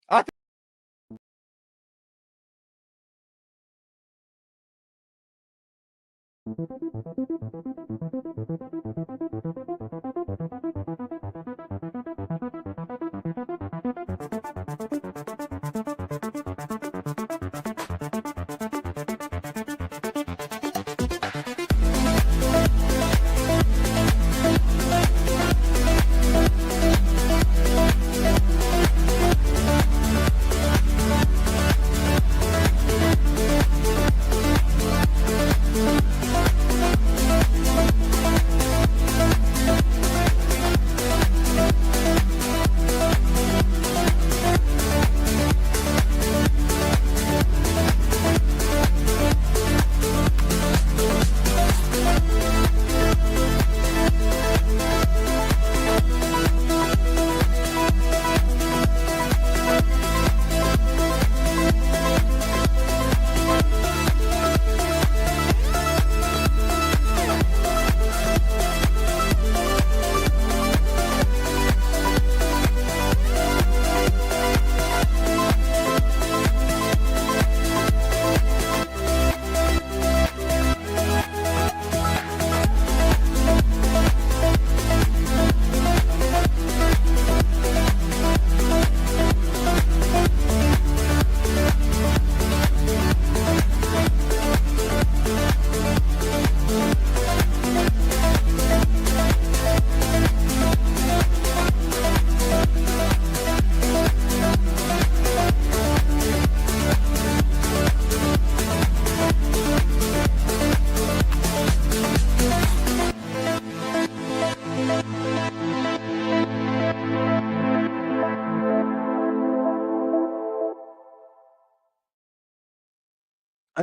I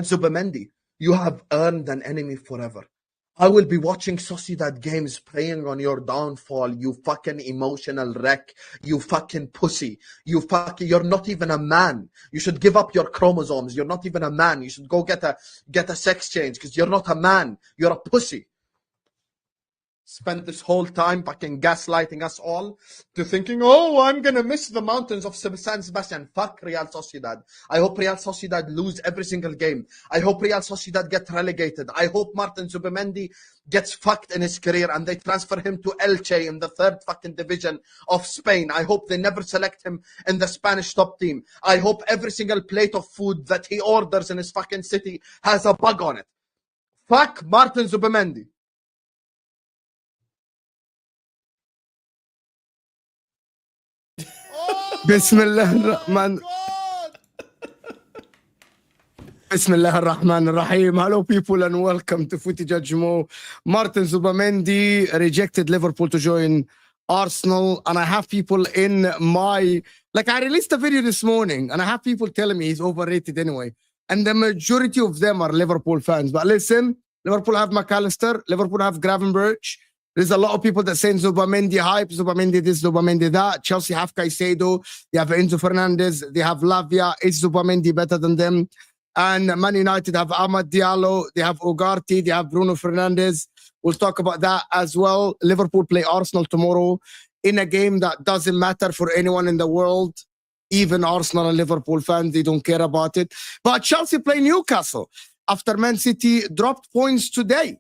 And Zubimendi, you have earned an enemy forever. I will be watching Sociedad games praying on your downfall, you fucking emotional wreck, you fucking pussy. You're not even a man. You should give up your chromosomes. You're not even a man. You should go get a sex change because you're not a man. You're a pussy. Spent this whole time fucking gaslighting us all to thinking, oh, I'm going to miss the mountains of San Sebastian. Fuck Real Sociedad. I hope Real Sociedad lose every single game. I hope Real Sociedad get relegated. I hope Martin Zubimendi gets fucked in his career and they transfer him to Elche in the third fucking division of Spain. I hope they never select him in the Spanish top team. I hope every single plate of food that he orders in his fucking city has a bug on it. Fuck Martin Zubimendi. Bismillah ar-Rahman ar-Rahim. Hello people and welcome to Footy Judge Mo. Martin Zubimendi rejected Liverpool to join Arsenal, and I have people in my, I released a video this morning and I have people telling me he's overrated anyway, and the majority of them are Liverpool fans. But listen, Liverpool have McAllister, Liverpool have Gravenberch. There's a lot of people that saying Zubimendi hype, Zubimendi this, Zubimendi that. Chelsea have Caicedo, they have Enzo Fernandez, they have Lavia. Is Zubimendi better than them? And Man United have Ahmed Diallo, they have Ugarte, they have Bruno Fernandes. We'll talk about that as well. Liverpool play Arsenal tomorrow in a game that doesn't matter for anyone in the world. Even Arsenal and Liverpool fans, they don't care about it. But Chelsea play Newcastle after Man City dropped points today,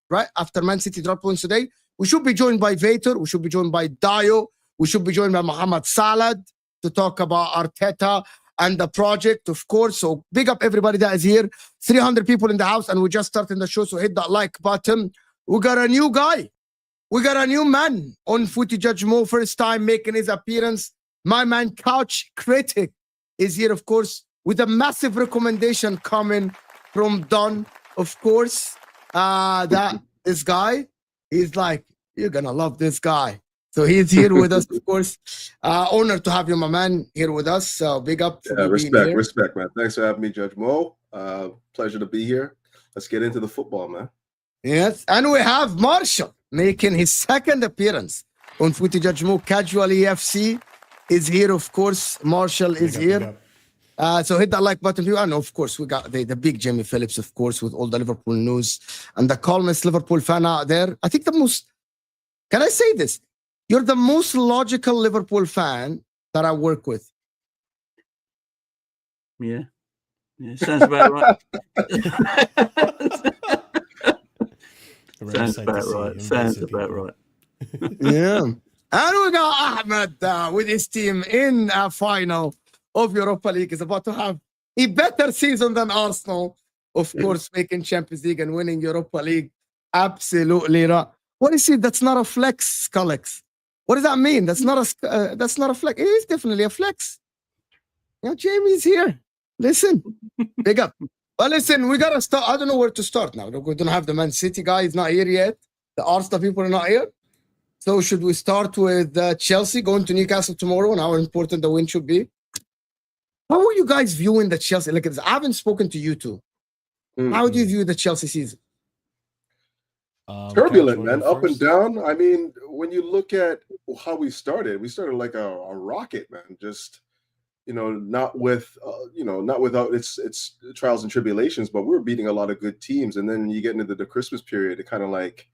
right? After Man City dropped points today. We should be joined by vATOR. We should be joined by Dio. We should be joined by Mohamed Salah to talk about Arteta and the project, of course. So big up everybody that is here. 300 people in the house, and we just started the show, so hit that like button. We got a new guy. We got a new man on Footy Judge Mo, first time making his appearance. My man Couchcrtic is here, of course, with a massive recommendation coming from Don, of course. This guy, he's like, you're gonna love this guy. So he's here with us, of course. Honored to have you, my man, here with us. So big up. Yeah, respect, man. Thanks for having me, Judge Mo. Pleasure to be here. Let's get into the football, man. Yes, and we have Marshal making his second appearance on Footy Judge Mo. Casual EFC is here, of course. Marshal is here. So hit that like button. And of course, we got the big Jamie Phillips, of course, with all the Liverpool news and the calmest Liverpool fan out there. I think can I say this? You're the most logical Liverpool fan that I work with. Yeah. Sounds about right. Sounds about right. Yeah. And we got Ahmed with his team in a final of Europa League. Is about to have a better season than Arsenal. Of course, making Champions League and winning Europa League. Absolutely right. What is it? That's not a flex, Scullex. What does that mean? That's not a flex. It is definitely a flex. Jamie's here. Listen, big up. But listen, we gotta start. I don't know where to start now. We don't have the Man City guy. He's not here yet. The Arsenal people are not here. So should we start with Chelsea going to Newcastle tomorrow and how important the win should be? How are you guys viewing the Chelsea? Look at this. I haven't spoken to you two. How do you view the Chelsea season? Turbulent, man, up and down. I mean, when you look at how we started like a rocket, man. Just not without its trials and tribulations, but we were beating a lot of good teams. And then you get into the Christmas period, it kind of like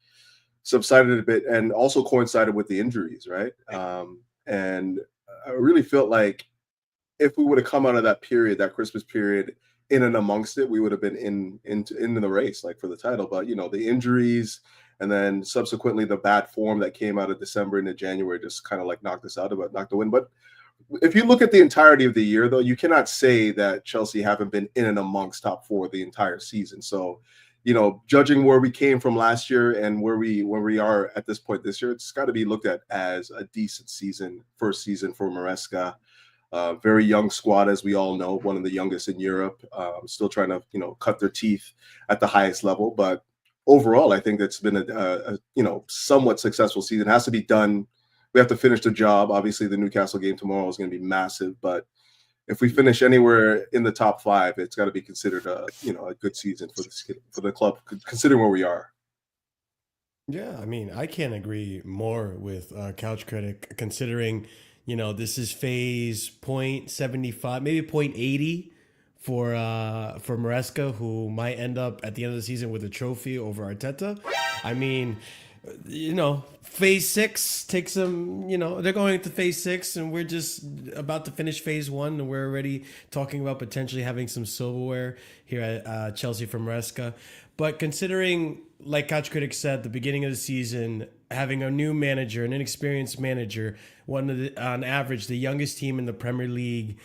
subsided a bit, and also coincided with the injuries, right? And I really felt like if we would have come out of that period, that Christmas period, in and amongst it, we would have been in the race, like for the title. But the injuries, and then subsequently the bad form that came out of December into January just kind of like knocked us out, knocked the win. But if you look at the entirety of the year, though, you cannot say that Chelsea haven't been in and amongst top four the entire season. So, judging where we came from last year and where we are at this point this year, it's got to be looked at as a decent season, first season for Maresca. Very young squad, as we all know, one of the youngest in Europe, still trying to, cut their teeth at the highest level. But overall, I think it's been a somewhat successful season. It has to be done. We have to finish the job. Obviously, the Newcastle game tomorrow is going to be massive, but if we finish anywhere in the top five, it's got to be considered a good season for the club, considering where we are. Yeah, I mean, I can't agree more with Couchcrtic, considering this is phase 0.75, maybe 0.80 for Maresca, who might end up at the end of the season with a trophy over Arteta. I mean, phase 6 takes them, they're going into phase 6 and we're just about to finish phase 1 and we're already talking about potentially having some silverware here at Chelsea from Maresca. But considering, like Couchcrtic said, the beginning of the season, having a new manager, an inexperienced manager, on average, the youngest team in the Premier League,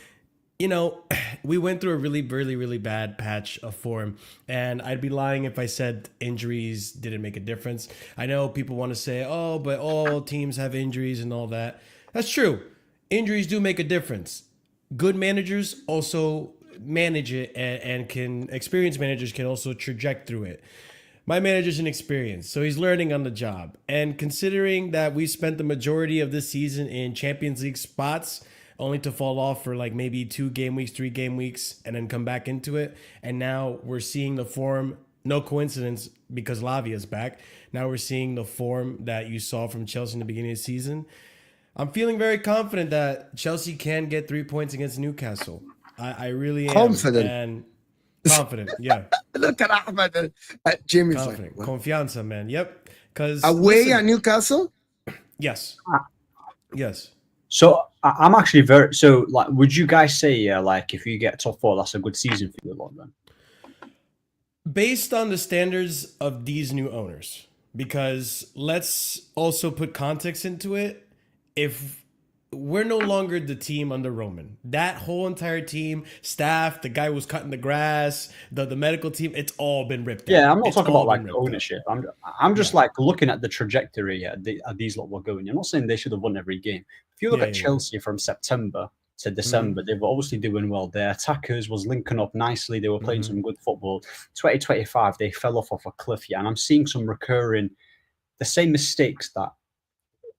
we went through a really, really, really bad patch of form. And I'd be lying if I said injuries didn't make a difference. I know people want to say, oh, but all teams have injuries and all that. That's true. Injuries do make a difference. Good managers also manage it, and experienced managers can also traject through it. My manager's inexperienced, so he's learning on the job. And considering that we spent the majority of this season in Champions League spots, only to fall off for like maybe 2 game weeks, 3 game weeks, and then come back into it. And now we're seeing the form, no coincidence because Lavia's back. Now we're seeing the form that you saw from Chelsea in the beginning of the season. I'm feeling very confident that Chelsea can get 3 points against Newcastle. I really am. Confident, yeah. Look at Ahmed. Jimmy's confident. Like, confianza, man. Yep. Because away at Newcastle? Yes. Yes. So I'm actually would you guys say if you get top 4, that's a good season for you lot then? Based on the standards of these new owners, because let's also put context into it. If we're no longer the team under Roman, that whole entire team, staff, the guy who was cutting the grass, the medical team, it's all been ripped out. Yeah, I'm not talking about like ownership. I'm just like looking at the trajectory these lot were going. I'm not saying they should have won every game. If you look at Chelsea from September to December, they were obviously doing well. Their attackers was linking up nicely. They were playing some good football. 2025, they fell off a cliff, and I'm seeing some recurring, the same mistakes that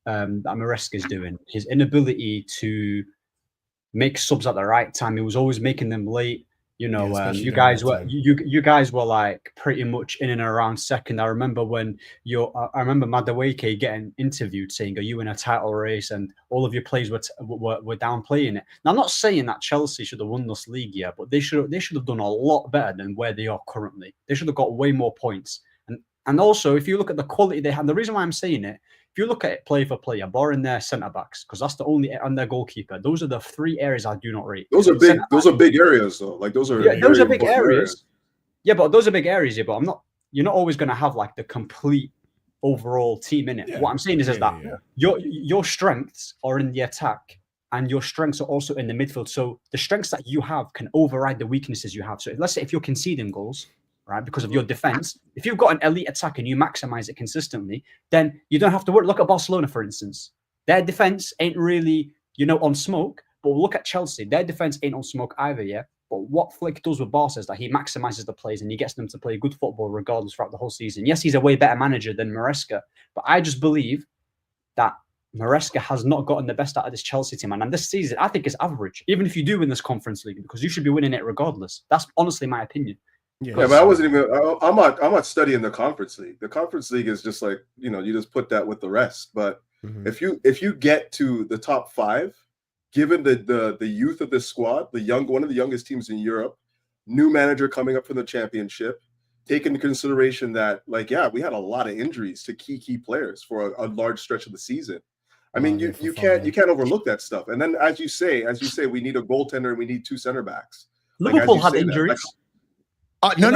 Maresca is doing. His inability to make subs at the right time. He was always making them late. You guys were like pretty much in and around second. I remember Madueke getting interviewed saying, "Are you in a title race?" And all of your players were downplaying it. Now, I'm not saying that Chelsea should have won this league yet, but they should have done a lot better than where they are currently. They should have got way more points. And And also, if you look at the quality they have, the reason why I'm saying it, if you look at it player for player, barring their centre backs, because that's the only, and their goalkeeper, those are the 3 areas I do not rate. Those are big. Those are big areas, though. Like those are those are big areas. Yeah, but those are big areas. Yeah, but you're not always going to have like the complete overall team in it. Yeah. What I'm saying is that your strengths are in the attack, and your strengths are also in the midfield. So the strengths that you have can override the weaknesses you have. So let's say if you're conceding goals, right, because of your defense, if you've got an elite attack and you maximize it consistently, then you don't have to worry. Look at Barcelona, for instance. Their defense ain't really, on smoke. But look at Chelsea. Their defense ain't on smoke either, yeah? But what Flick does with Barca is that he maximizes the plays and he gets them to play good football regardless throughout the whole season. Yes, he's a way better manager than Maresca, but I just believe that Maresca has not gotten the best out of this Chelsea team. And this season, I think, is average, even if you do win this Conference League, because you should be winning it regardless. That's honestly my opinion. Yeah, but I wasn't even. I'm not studying the Conference League. The Conference League is just like, you just put that with the rest. But if you get to the top 5, given the youth of this squad, one of the youngest teams in Europe, new manager coming up from the Championship, take into consideration that we had a lot of injuries to key players for a large stretch of the season. I mean, you can't overlook that stuff. And then as you say, we need a goaltender and we need 2 center backs. Liverpool had injuries. No.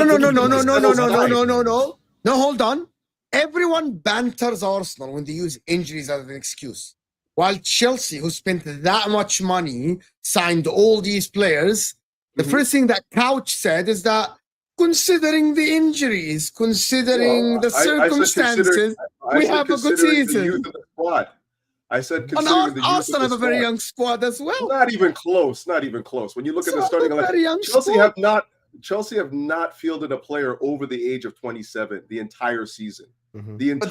Hold on. Everyone banters Arsenal when they use injuries as an excuse. While Chelsea, who spent that much money, signed all these players, the first thing that Couch said is that considering the injuries, considering the circumstances, we have a good season. I said considering the youth Arsenal have a very young squad as well. Not even close. When you look at the starting lineup, Chelsea have not fielded a player over the age of 27 the entire season. But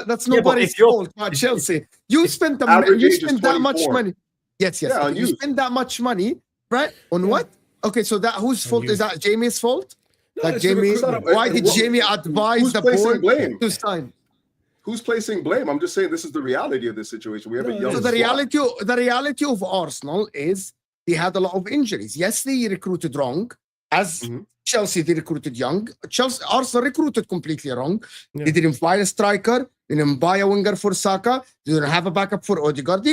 that's nobody's fault. Chelsea, you spent that much money. Yes. You spend that much money, right? On what? Okay, so whose fault is that? Jamie's fault? No, why did Jamie advise the board to sign? Who's placing blame? I'm just saying this is the reality of this situation. We have a young. So the reality of Arsenal is they had a lot of injuries. Yes, they recruited wrong. As Chelsea, they recruited young. Arsenal recruited completely wrong. Yeah. They didn't buy a striker. They didn't buy a winger for Saka. They didn't have a backup for Odegaard.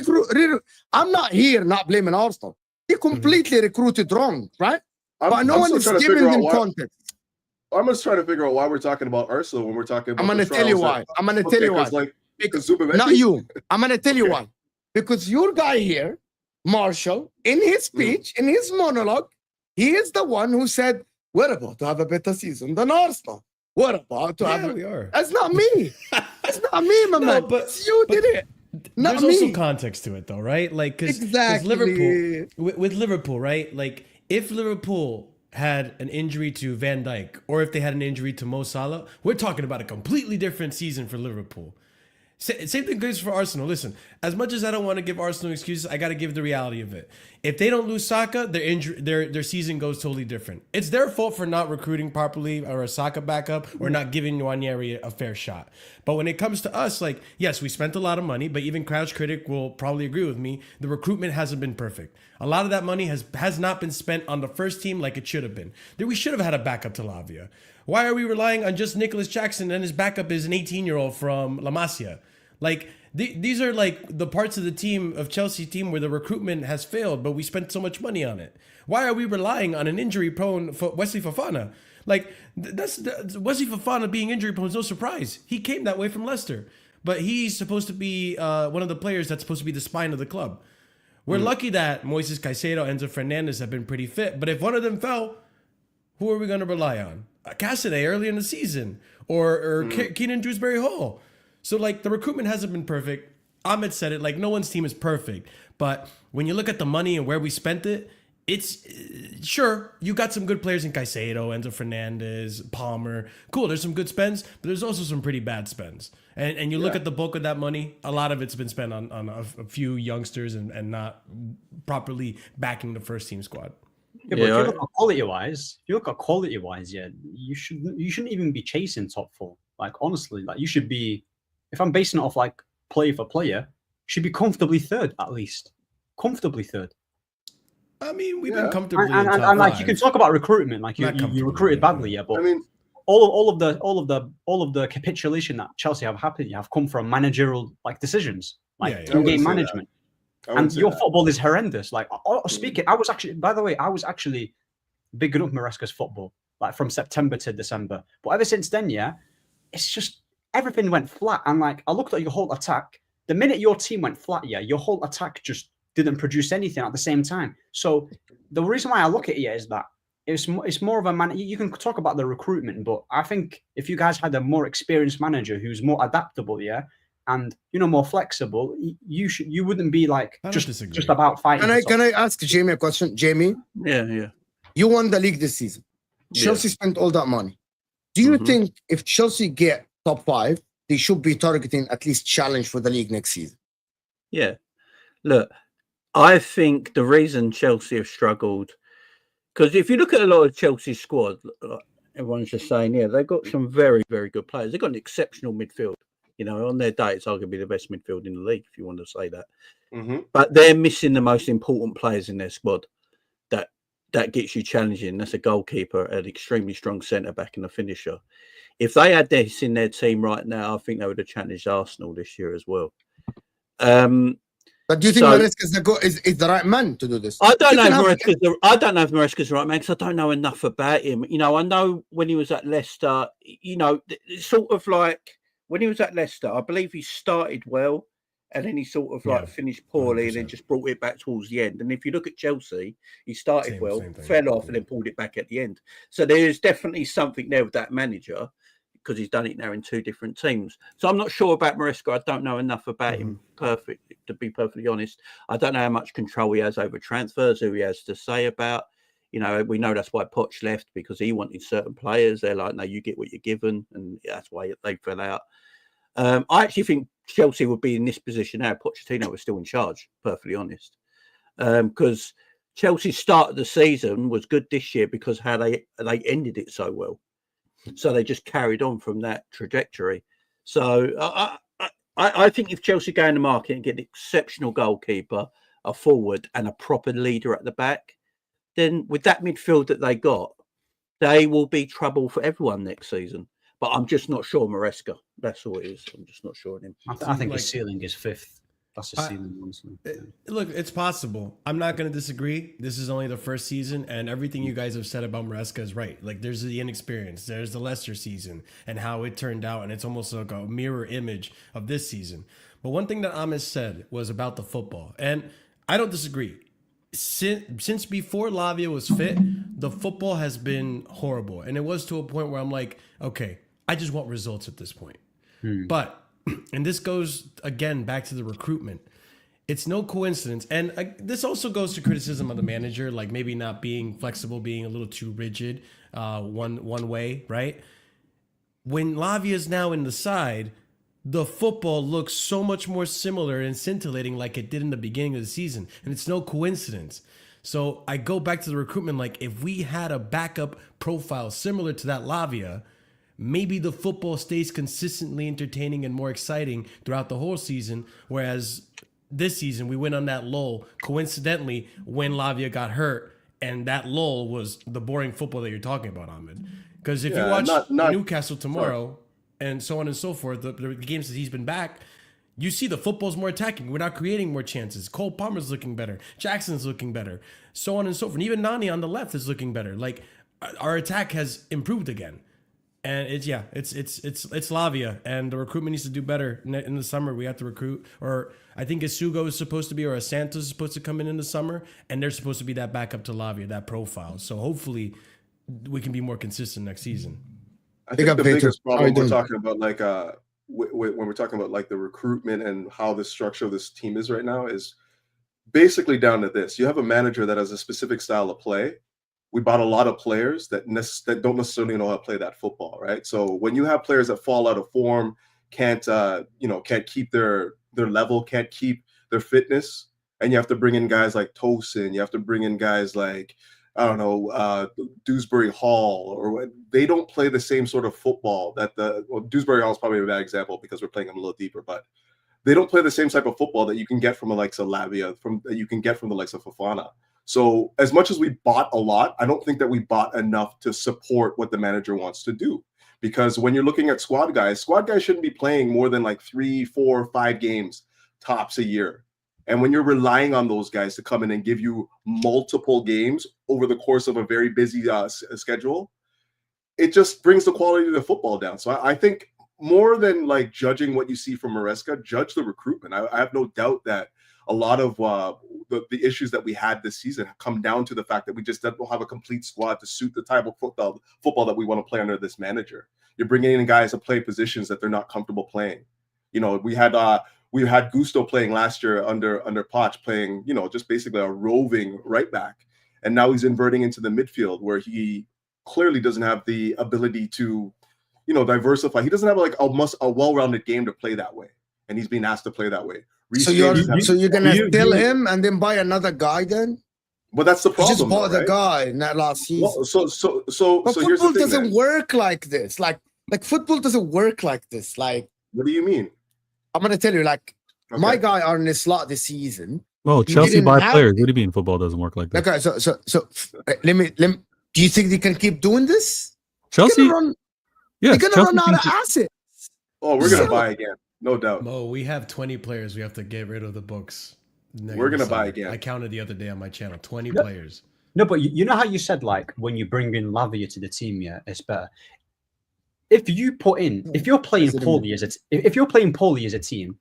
I'm not here not blaming Arsenal. They completely recruited wrong, right? But no one is giving them context. I'm just trying to figure out why we're talking about Arsenal when we're talking about. I'm going to tell you why. Not you. I'm going to tell you why. Because your guy here, Marshal, in his speech, in his monologue, he is the one who said, we're about to have a better season than Arsenal. We're about to have we are. That's not me. That's not me, my man. But you did it. Not there's me. Also context to it, though, right? Like, because exactly. Liverpool, with Liverpool, right? Like, if Liverpool had an injury to Van Dijk, or if they had an injury to Mo Salah, we're talking about a completely different season for Liverpool. Same thing goes for Arsenal. Listen, as much as I don't want to give Arsenal excuses, I got to give the reality of it. If they don't lose Saka, their season goes totally different. It's their fault for not recruiting properly or a Saka backup or not giving Nwaneri a fair shot. But when it comes to us, like, yes, we spent a lot of money, but even Couchcrtic will probably agree with me. The recruitment hasn't been perfect. A lot of that money has not been spent on the first team like it should have been. We should have had a backup to Lavia. Why are we relying on just Nicholas Jackson and his backup is an 18-year-old from La Masia? Like, these are like the parts of the team, of Chelsea team, where the recruitment has failed, but we spent so much money on it. Why are we relying on an injury-prone Wesley Fofana? Like, Wesley Fofana being injury-prone is no surprise. He came that way from Leicester. But he's supposed to be one of the players that's supposed to be the spine of the club. We're lucky that Moises Caicedo and Enzo Fernandez have been pretty fit. But if one of them fell, who are we going to rely on? Cassidy early in the season, or Keenan Dewsbury Hall. So, like, the recruitment hasn't been perfect. Ahmed said it, like, no one's team is perfect. But when you look at the money and where we spent it, it's sure, you got some good players in Caicedo, Enzo Fernandez, Palmer. Cool, there's some good spends, but there's also some pretty bad spends. And you look at the bulk of that money, a lot of it's been spent on a few youngsters and not properly backing the first team squad. Yeah, but if you look at quality-wise, you shouldn't even be chasing top 4. Like, honestly, like, you should be, if I'm basing it off like player for player, should be comfortably third at least. Comfortably third. I mean, we've been comfortably and like, you can talk about recruitment, like you recruited badly, but all of the capitulation that Chelsea have happened have come from managerial like decisions, like in-game management. And your football is horrendous. Like speaking, I was actually, by the way, I was actually bigging up Maresca's football, like from September to December. But ever since then, yeah, it's just everything went flat. And like I looked at your whole attack. The minute your team went flat, yeah, your whole attack just didn't produce anything at the same time. So the reason why I look at it is that it's more of a man. You can talk about the recruitment, but I think if you guys had a more experienced manager who's more adaptable, yeah, and more flexible, you wouldn't be like just about fighting. Can I ask Jamie a question? Jamie, yeah, you won the league this season. Chelsea spent all that money. Do you think if Chelsea get top 5, they should be targeting at least challenge for the league next season? Yeah. Look, I think the reason Chelsea have struggled, because if you look at a lot of Chelsea's squad, everyone's just saying, yeah, they've got some very, very good players. They've got an exceptional midfield. On their day, it's arguably the best midfield in the league, if you want to say that. But they're missing the most important players in their squad. That gets you challenging. That's a goalkeeper, an extremely strong centre-back and a finisher. If they had this in their team right now, I think they would have challenged Arsenal this year as well. But do you think Maresca is the right man to do this? I don't know if Maresca's the right man because I don't know enough about him. I know when he was at Leicester, it's sort of like when he was at Leicester, I believe he started well and then he sort of finished poorly 100%. And then just brought it back towards the end. And if you look at Chelsea, he started fell off and then pulled it back at the end. So there is definitely something there with that manager because he's done it now in 2 different teams. So I'm not sure about Maresca. I don't know enough about him to be perfectly honest. I don't know how much control he has over transfers, who he has to say about. We know that's why Poch left because he wanted certain players. They're like, no, you get what you're given. And that's why they fell out. I actually think Chelsea would be in this position now. Pochettino was still in charge, perfectly honest. Because Chelsea's start of the season was good this year because how they ended it so well. So they just carried on from that trajectory. So I think if Chelsea go in the market and get an exceptional goalkeeper, a forward and a proper leader at the back, then with that midfield that they got, they will be trouble for everyone next season. But I'm just not sure Maresca. That's all it is. I'm just not sure of him. I think his ceiling is 5th. That's the ceiling, honestly. Look, it's possible. I'm not going to disagree. This is only the first season, and everything you guys have said about Maresca is right. Like, there's the inexperience. There's the Leicester season and how it turned out, and it's almost like a mirror image of this season. But one thing that Ahmed said was about the football, and I don't disagree. Since before Lavia was fit, the football has been horrible, and it was to a point where I'm like, okay, I just want results at this point. But, and this goes again back to the recruitment. It's no coincidence, and this also goes to criticism of the manager, like maybe not being flexible, being a little too rigid, one way, right? When Lavia is now in the side, the football looks so much more similar and scintillating like it did in the beginning of the season, and it's no coincidence. So I go back to the recruitment, like if we had a backup profile similar to that Lavia, maybe the football stays consistently entertaining and more exciting throughout the whole season, whereas this season we went on that lull coincidentally when Lavia got hurt, and that lull was the boring football that you're talking about, Ahmed. Because if you watch Newcastle tomorrow and so on and so forth, the games that he's been back, you see the football's more attacking. We're not creating more chances. Cole Palmer's looking better. Jackson's looking better. So on and so forth. And even Nani on the left is looking better. Like, our attack has improved again. And it's Lavia, and the recruitment needs to do better. In the summer, we have to recruit, or I think Isugo is supposed to be, or Santos is supposed to come in the summer, and they're supposed to be that backup to Lavia, that profile. So hopefully we can be more consistent next season. I think the biggest problem we're talking about, like when we're talking about like the recruitment and how the structure of this team is right now, is basically down to this. You have a manager that has a specific style of play. We bought a lot of players that don't necessarily know how to play that football, right? So when you have players that fall out of form, can't keep their level, can't keep their fitness, and you have to bring in guys like Tosin, you have to bring in guys like, I don't know, Dewsbury Hall, or they don't play the same sort of football that Dewsbury Hall is probably a bad example because we're playing them a little deeper, but they don't play the same type of football that you can get from the likes of Lavia, that you can get from the likes of Fofana. So as much as we bought a lot, I don't think that we bought enough to support what the manager wants to do. because when you're looking at squad guys shouldn't be playing more than like 3, 4, 5 games tops a year. And when you're relying on those guys to come in and give you multiple games over the course of a very busy schedule, it just brings the quality of the football down. So I think more than like judging what you see from Maresca, judge the recruitment. I have no doubt that a lot of the issues that we had this season come down to the fact that we just don't have a complete squad to suit the type of football that we want to play under this manager. You're bringing in guys to play positions that they're not comfortable playing. You know, we had Gusto playing last year under Poch, playing, you know, just basically a roving right back, and now he's inverting into the midfield where he clearly doesn't have the ability to, you know, diversify. He doesn't have like a well-rounded game to play that way, and he's being asked to play that way. So you're gonna steal him and then buy another guy then? But that's the problem. You just bought though, the guy in that last season. Well, so but here's the football thing, doesn't man. work like this. Like football doesn't work like this. Like, What do you mean? I'm gonna tell you, like, Okay. my guy Arne Slot this season. Oh, he Chelsea didn't buy have- players. What do you mean football doesn't work like that? Okay, so let me. Do you think they can keep doing this? Chelsea, They're gonna yes, run Chelsea out of can- assets. Oh, we're gonna So- buy again, no doubt. Mo, we have 20 players. We have to get rid of the books. We're gonna buy again. I counted the other day on my channel. 20 No. players. No, but you know how you said, like, when you bring in Lavia to the team, yeah, it's better. If you're playing poorly if you're playing poorly as a team,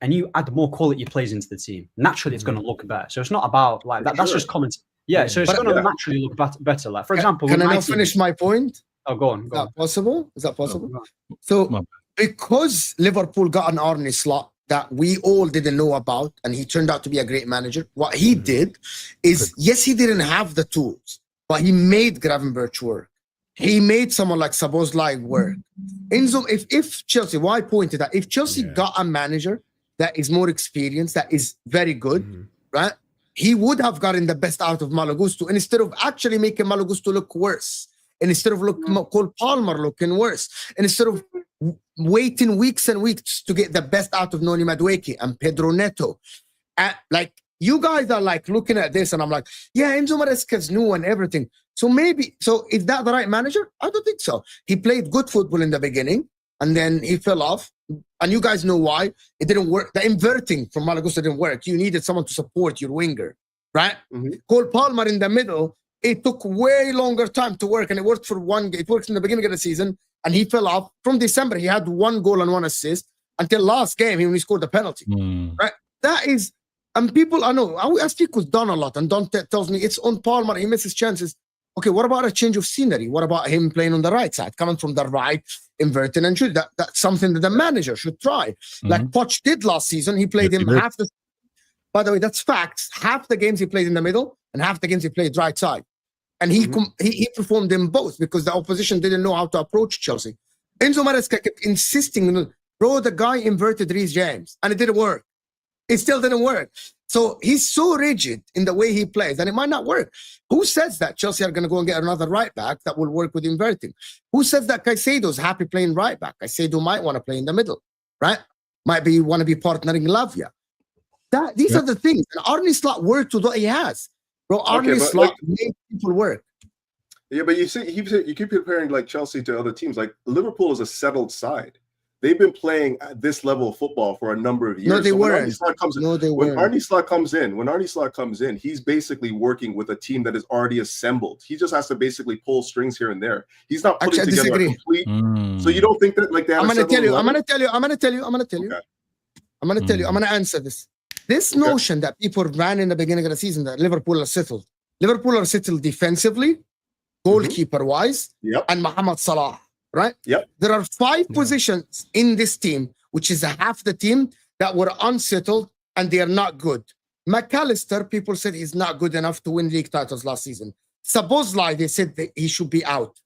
and you add more quality players into the team, naturally it's going to look better. So it's not about like that. That's Sure. just common. Yeah, so it's But- going to naturally look better. Like, for example, Can with I my now team- finish my point? Oh, go on. Is that possible? Is that possible? Go on. So Come on. because Liverpool got an Arne Slot that we all didn't know about, and he turned out to be a great manager, what he did is, yes, he didn't have the tools, but he made Gravenberch work. He made someone like Szoboszlai work. Enzo, if Chelsea, why I pointed that, if Chelsea got a manager that is more experienced, that is very good, right? He would have gotten the best out of Malo Gusto, and instead of actually making Malo Gusto look worse, and instead of Cole Palmer looking worse, and instead of waiting weeks and weeks to get the best out of Noni Madueke and Pedro Neto. Like, you guys are like looking at this, and I'm like, yeah, Enzo Maresca's new and everything. So is that the right manager? I don't think so. He played good football in the beginning, and then he fell off. And you guys know why. It didn't work. The inverting from Malo Gusto didn't work. You needed someone to support your winger, right? Cole Palmer in the middle, it took way longer time to work, and it worked for one game. It worked in the beginning of the season, and he fell off. From December, he had 1 goal and 1 assist until last game when he scored the penalty. Right? That is, and people, I know, I speak with Don a lot, and Don tells me it's on Palmer, he misses chances. Okay, what about a change of scenery? What about him playing on the right side, coming from the right, inverting and shooting? That's something that the manager should try. Like Poch did last season. He played him half the. By the way, that's facts. Half the games he played in the middle, and half the games he played right side. And he performed in both because the opposition didn't know how to approach Chelsea. Enzo Maresca kept insisting, bro, the guy inverted Reece James, and it didn't work. It still didn't work. So he's so rigid in the way he plays, and it might not work. Who says that Chelsea are going to go and get another right back that will work with inverting? Who says that Caicedo's happy playing right back? Caicedo might want to play in the middle, right? Might be want to be partnering Lavia. These are the things. And Arne Slot worked with what he has. Bro, Arne Slot made people work. Yeah, but you keep comparing like Chelsea to other teams. Like Liverpool is a settled side. They've been playing at this level of football for a number of years. No, they weren't. When Arne Slot comes in, he's basically working with a team that is already assembled. He just has to basically pull strings here and there. He's not putting together a complete. So you don't think that like they have I'm going to tell you. I'm going to answer this. This notion that people ran in the beginning of the season that Liverpool are settled. Liverpool are settled defensively, goalkeeper-wise, and Mohamed Salah. Right? Yep. There are 5 positions in this team, which is half the team, that were unsettled and they are not good. McAllister, people said he's not good enough to win league titles last season. Szoboszlai, they said that he should be out.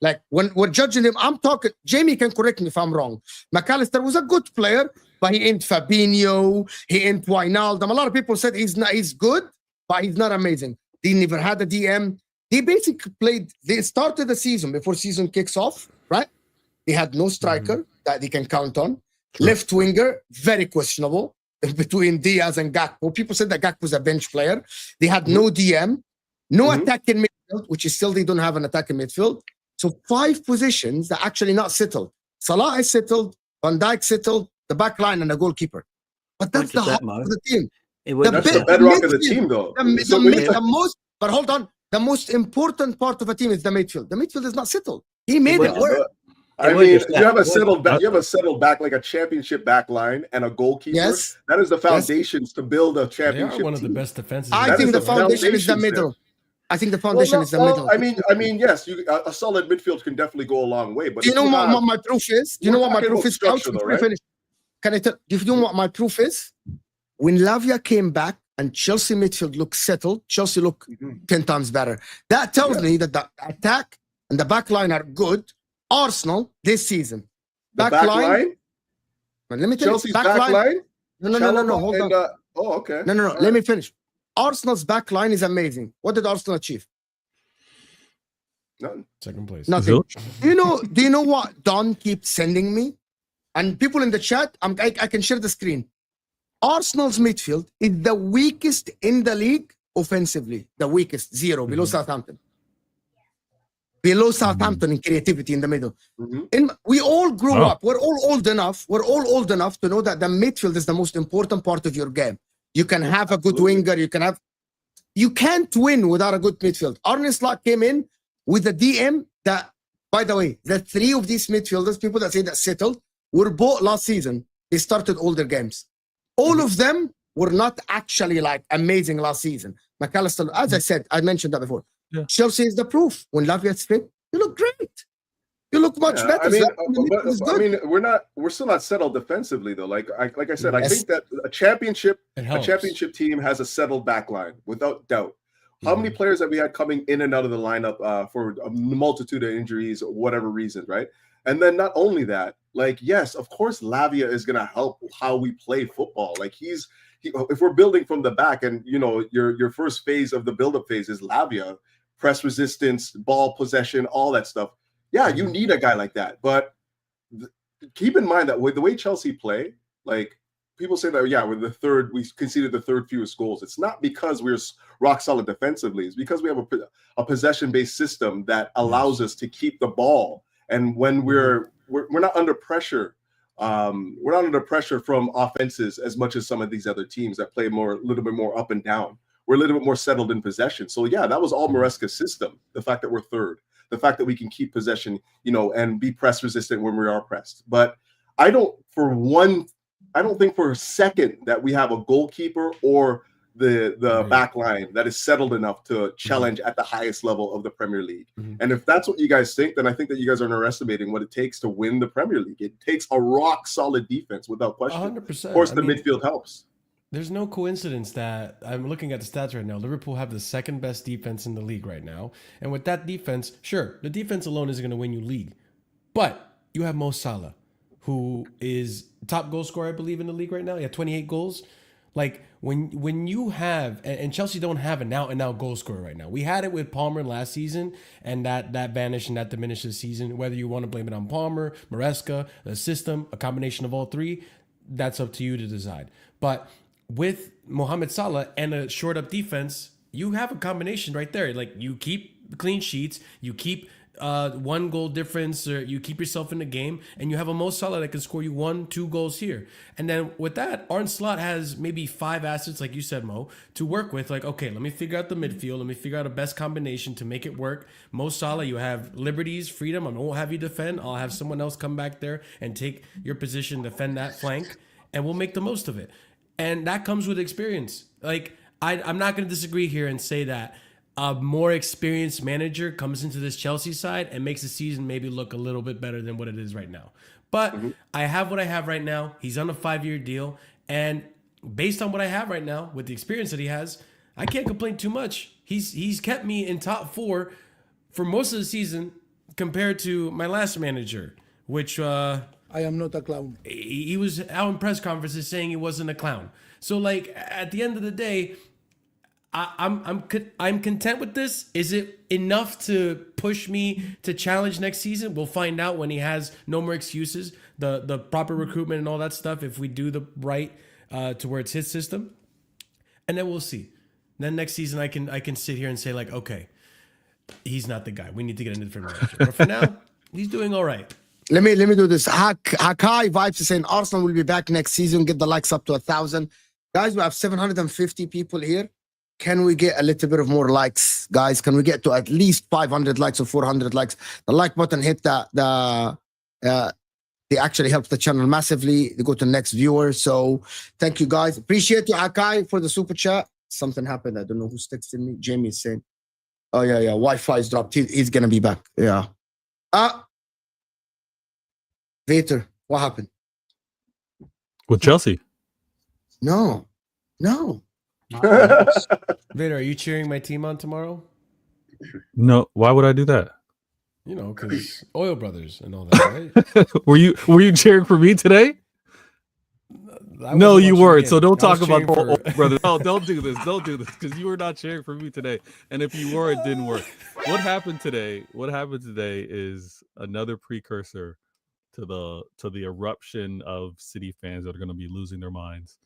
Like, when we're judging him, I'm talking, Jamie can correct me if I'm wrong. McAllister was a good player, but he ain't Fabinho, he ain't Wijnaldum. A lot of people said he's good, but he's not amazing. They never had a DM. They basically they started the season before season kicks off, right? They had no striker that they can count on. Left winger, very questionable between Diaz and Gakpo. People said that Gakpo was a bench player. They had no DM, no attacking midfield, which is still they don't have an attacking midfield. So 5 positions that actually not settled. Salah is settled, Van Dijk settled, the back line and the goalkeeper. But that's the heart of the team. That's the bedrock of the team, though. The most, but hold on. The most important part of a team is the midfield. The midfield is not settled. He made it work. I mean, you have a settled back. You have a settled back, like a championship back line and a goalkeeper. Yes, that is the foundations to build a championship. They are one of the team. best defenses. I think the foundation is the middle. I think the foundation is the middle. I mean, yes, a solid midfield can definitely go a long way. But do you know what my proof is? Do you know what my proof is? Couch, right? Can I tell? Do you know what my proof is? When Lavia came back and Chelsea midfield looked settled, Chelsea looked 10 times better. That tells me that the attack and the back line are good. Arsenal this season. Back line? Let me tell Chelsea's back line? No. Hold on. Okay. No. Let me finish. Arsenal's back line is amazing. What did Arsenal achieve? Nothing. Second place. Nothing. Do you know what Don keeps sending me? And people in the chat, I can share the screen. Arsenal's midfield is the weakest in the league offensively. The weakest, 0, below Southampton. Below Southampton in creativity in the middle. And we all grew up. We're all old enough. We're all old enough to know that the midfield is the most important part of your game. You can have a good winger. You can't win without a good midfield. Arne Slot came in with a DM that, by the way, the 3 of these midfielders, people that say that settled, were bought last season. They started all their games. All of them were not actually like amazing last season. McAllister, as I said, I mentioned that before. Yeah. Chelsea is the proof. When Lavia's fit, you look great. You look much better. I mean, we're still not settled defensively though. Like I said, I think that a championship team has a settled back line without doubt. How many players have we had coming in and out of the lineup for a multitude of injuries or whatever reasons, right? And then not only that, like, yes, of course, Lavia is going to help how we play football. Like if we're building from the back and, you know, your first phase of the build-up phase is Lavia, press resistance, ball possession, all that stuff. Yeah, you need a guy like that. But keep in mind that with the way Chelsea play, like people say that, yeah, we conceded the 3rd fewest goals. It's not because we're rock solid defensively. It's because we have a possession-based system that allows us to keep the ball. And when we're not under pressure, we're not under pressure from offenses as much as some of these other teams that play a little bit more up and down. We're a little bit more settled in possession. So yeah, that was all Maresca's system. The fact that we're 3rd, the fact that we can keep possession, you know, and be press resistant when we are pressed. But I don't think for a second that we have a goalkeeper or the back line that is settled enough to challenge at the highest level of the Premier League. And if that's what you guys think, then I think that you guys are underestimating what it takes to win the Premier League. It takes a rock solid defense without question. 100%. Of course, the midfield helps. There's no coincidence that I'm looking at the stats right now. Liverpool have the 2nd best defense in the league right now. And with that defense, sure, the defense alone isn't going to win you league. But you have Mo Salah, who is top goal scorer, I believe, in the league right now. He had 28 goals. Like when you have, and Chelsea don't have an out-and-out goal scorer right now. We had it with Palmer last season, and that vanished and that diminished this season. Whether you want to blame it on Palmer, Maresca, the system, a combination of all 3, that's up to you to decide. But with Mohamed Salah and a short-up defense, you have a combination right there. Like you keep clean sheets, you keep 1 goal difference, or you keep yourself in the game, and you have a Mo Salah that can score you 1-2 goals here. And then with that, Arne Slot has maybe 5 assets, like you said, Mo, to work with. Like, okay, let me figure out the midfield. Let me figure out a best combination to make it work. Mo Salah, you have liberties, freedom. I won't have you defend. I'll have someone else come back there and take your position, defend that flank, and we'll make the most of it. And that comes with experience. Like, I'm not going to disagree here and say that a more experienced manager comes into this Chelsea side and makes the season maybe look a little bit better than what it is right now. But I have what I have right now. He's on a 5-year deal. And based on what I have right now, with the experience that he has, I can't complain too much. He's kept me in top 4 for most of the season compared to my last manager, which... I am not a clown. He was out in press conferences saying he wasn't a clown. So, like, at the end of the day, I'm content with this. Is it enough to push me to challenge next season? We'll find out when he has no more excuses, the proper recruitment and all that stuff, if we do the right to where it's his system. And then we'll see. Then next season I can sit here and say, like, okay, he's not the guy. We need to get a different manager. But for now, he's doing all right. Let me do this. Hakai Vibes is saying Arsenal will be back next season. Get the likes up to 1,000. Guys, we have 750 people here. Can we get a little bit of more likes, guys? Can we get to at least 500 likes or 400 likes? The like button hit they actually help the channel massively. They go to the next viewer. So thank you, guys. Appreciate you, Hakai, for the super chat. Something happened. I don't know who's texting me. Jamie is saying, oh, yeah. Wi-Fi is dropped. He's going to be back. Yeah. vATOR, what happened? With Chelsea? No. vATOR, are you cheering my team on tomorrow? No. Why would I do that? You know, because Oil Brothers and all that, right? Were you cheering for me today? No, you weren't. So don't talk about Oil Brothers. No, don't do this. Don't do this because you were not cheering for me today. And if you were, it didn't work. What happened today is another precursor to the eruption of City fans that are going to be losing their minds.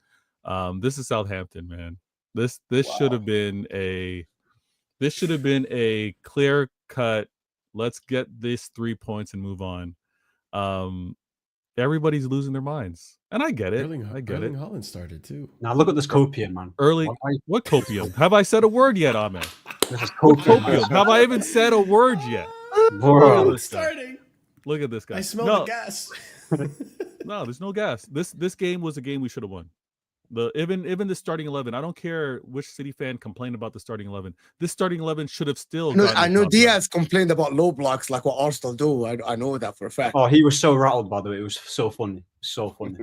This is Southampton, man. This should have been a clear cut. Let's get this 3 points and move on. Everybody's losing their minds, and I get it. I get it. Haaland started too. Now look at this copium, man. What copium? Have I said a word yet, Ahmed? This is copium. Have I even said a word yet? Bro, starting. Look at this guy. I smell the gas. No, there's no gas. This game was a game we should have won. Even the starting 11. I don't care which City fan complained about the starting 11. This starting 11 should have still. I know Diaz complained about low blocks like what Arsenal do. I know that for a fact. Oh, he was so rattled, by the way. It was so funny. So funny.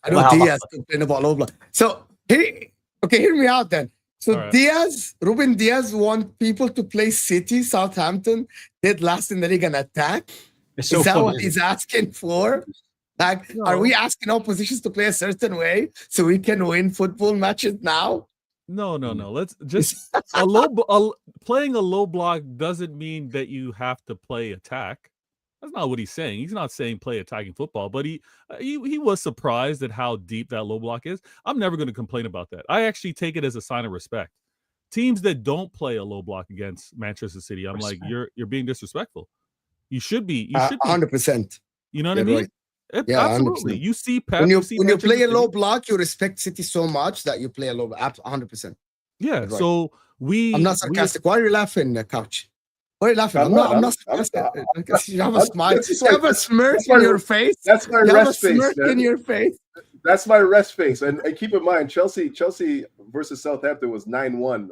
I know Diaz complained about low blocks. So hear me out then. So right. Ruben Diaz want people to play City, Southampton, dead last in the league and attack. Is that what he's asking for? Like, are we asking oppositions to play a certain way so we can win football matches now? No. Let's just playing a low block doesn't mean that you have to play attack. That's not what he's saying. He's not saying play attacking football, but he was surprised at how deep that low block is. I'm never going to complain about that. I actually take it as a sign of respect. Teams that don't play a low block against Manchester City, I'm like, you're being disrespectful. You should be. 100%. You know what I mean? Right. Yeah, absolutely. 100%. You see Pep. When you play a low block, you respect City so much that you play a low block. 100%. Yeah. Right. So I'm not sarcastic. Why are you laughing, Couch? Why are you laughing? I'm not sarcastic. You have a smile. You have a smirk in your face. That's my rest face. In your face. That's my rest face. And keep in mind, Chelsea versus Southampton was 9-1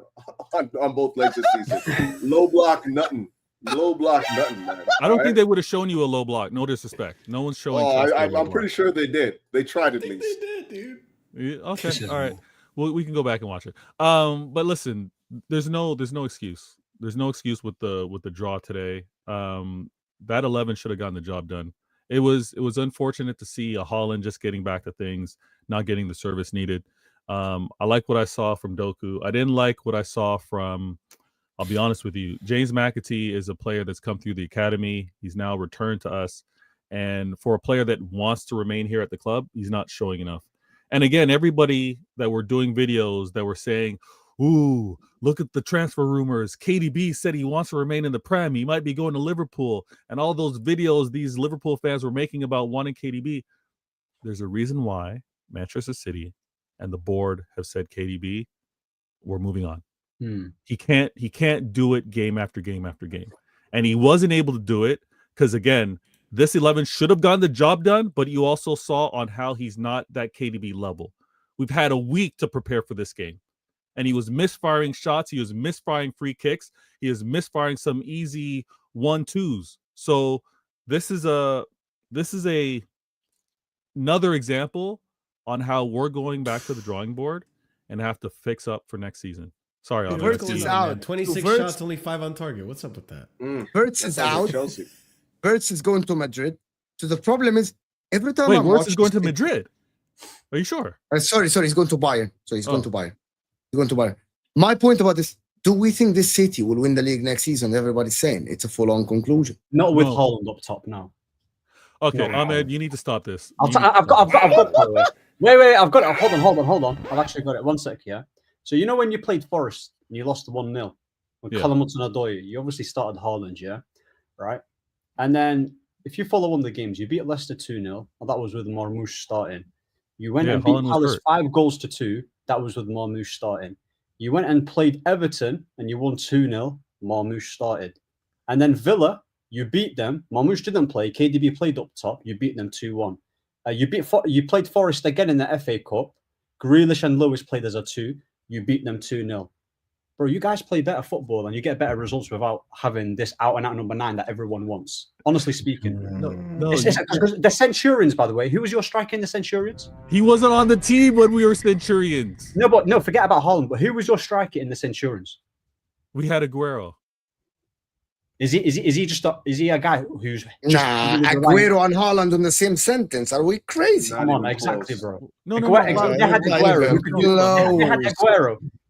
on both legs this season. Low block, nothing. Low block, nothing, man. I don't think they would have shown you a low block. No disrespect. No one's showing. I'm pretty sure they did. They tried at least. They did, dude. Yeah, okay, all right. Well, we can go back and watch it. But listen, there's no excuse. There's no excuse with the draw today. That 11 should have gotten the job done. It was unfortunate to see a Haaland just getting back to things, not getting the service needed. I like what I saw from Doku. I didn't like what I saw from. I'll be honest with you. James McAtee is a player that's come through the academy. He's now returned to us. And for a player that wants to remain here at the club, he's not showing enough. And again, everybody that were doing videos that were saying, ooh, look at the transfer rumors. KDB said he wants to remain in the Prem. He might be going to Liverpool. And all those videos these Liverpool fans were making about wanting KDB. There's a reason why Manchester City and the board have said KDB, we're moving on. He can't do it game after game after game. And he wasn't able to do it because, again, this 11 should have gotten the job done, but you also saw on how he's not that KDB level. We've had a week to prepare for this game. And he was misfiring shots. He was misfiring free kicks. He was misfiring some easy 1-2s. So this is another example on how we're going back to the drawing board and have to fix up for next season. Sorry, Ahmed. Verts is out. 26 shots, only 5 on target. What's up with that? Verts is out. Verts is going to Madrid. So the problem is, every time Verts is going to Madrid. Are you sure? Sorry. He's going to Bayern. So he's going to Bayern. He's going to Bayern. My point about this, do we think this City will win the league next season? Everybody's saying it's a full-on conclusion. Not with Haaland up top now. Okay, Ahmed, you need to stop this. I've got Wait, I've got it. Hold on. I've actually got it. 1 sec, yeah? So you know when you played Forest and you lost 1-0 with Yeah. Callum Hudson-Odoi, you obviously started Haaland, yeah, right? And then if you follow on the games, you beat Leicester 2-0, and that was with Marmoush starting. You went and beat Haaland was Palace hurt. 5-2. That was with Marmoush starting. You went and played Everton, and you won 2-0. Marmoush started. And then Villa, you beat them. Marmoush didn't play. KDB played up top. You beat them 2-1. You played Forest again in the FA Cup. Grealish and Lewis played as a 2. You beat them 2-0. Bro, you guys play better football and you get better results without having this out-and-out number 9 that everyone wants. Honestly speaking. No, The Centurions, by the way. Who was your striker in the Centurions? he wasn't on the team when we were Centurions. No, forget about Haaland. But who was your striker in the Centurions? We had Aguero. Is he a guy who's just Aguero and Haaland in the same sentence? Are we crazy? Come on, exactly, bro. No. They had Aguero.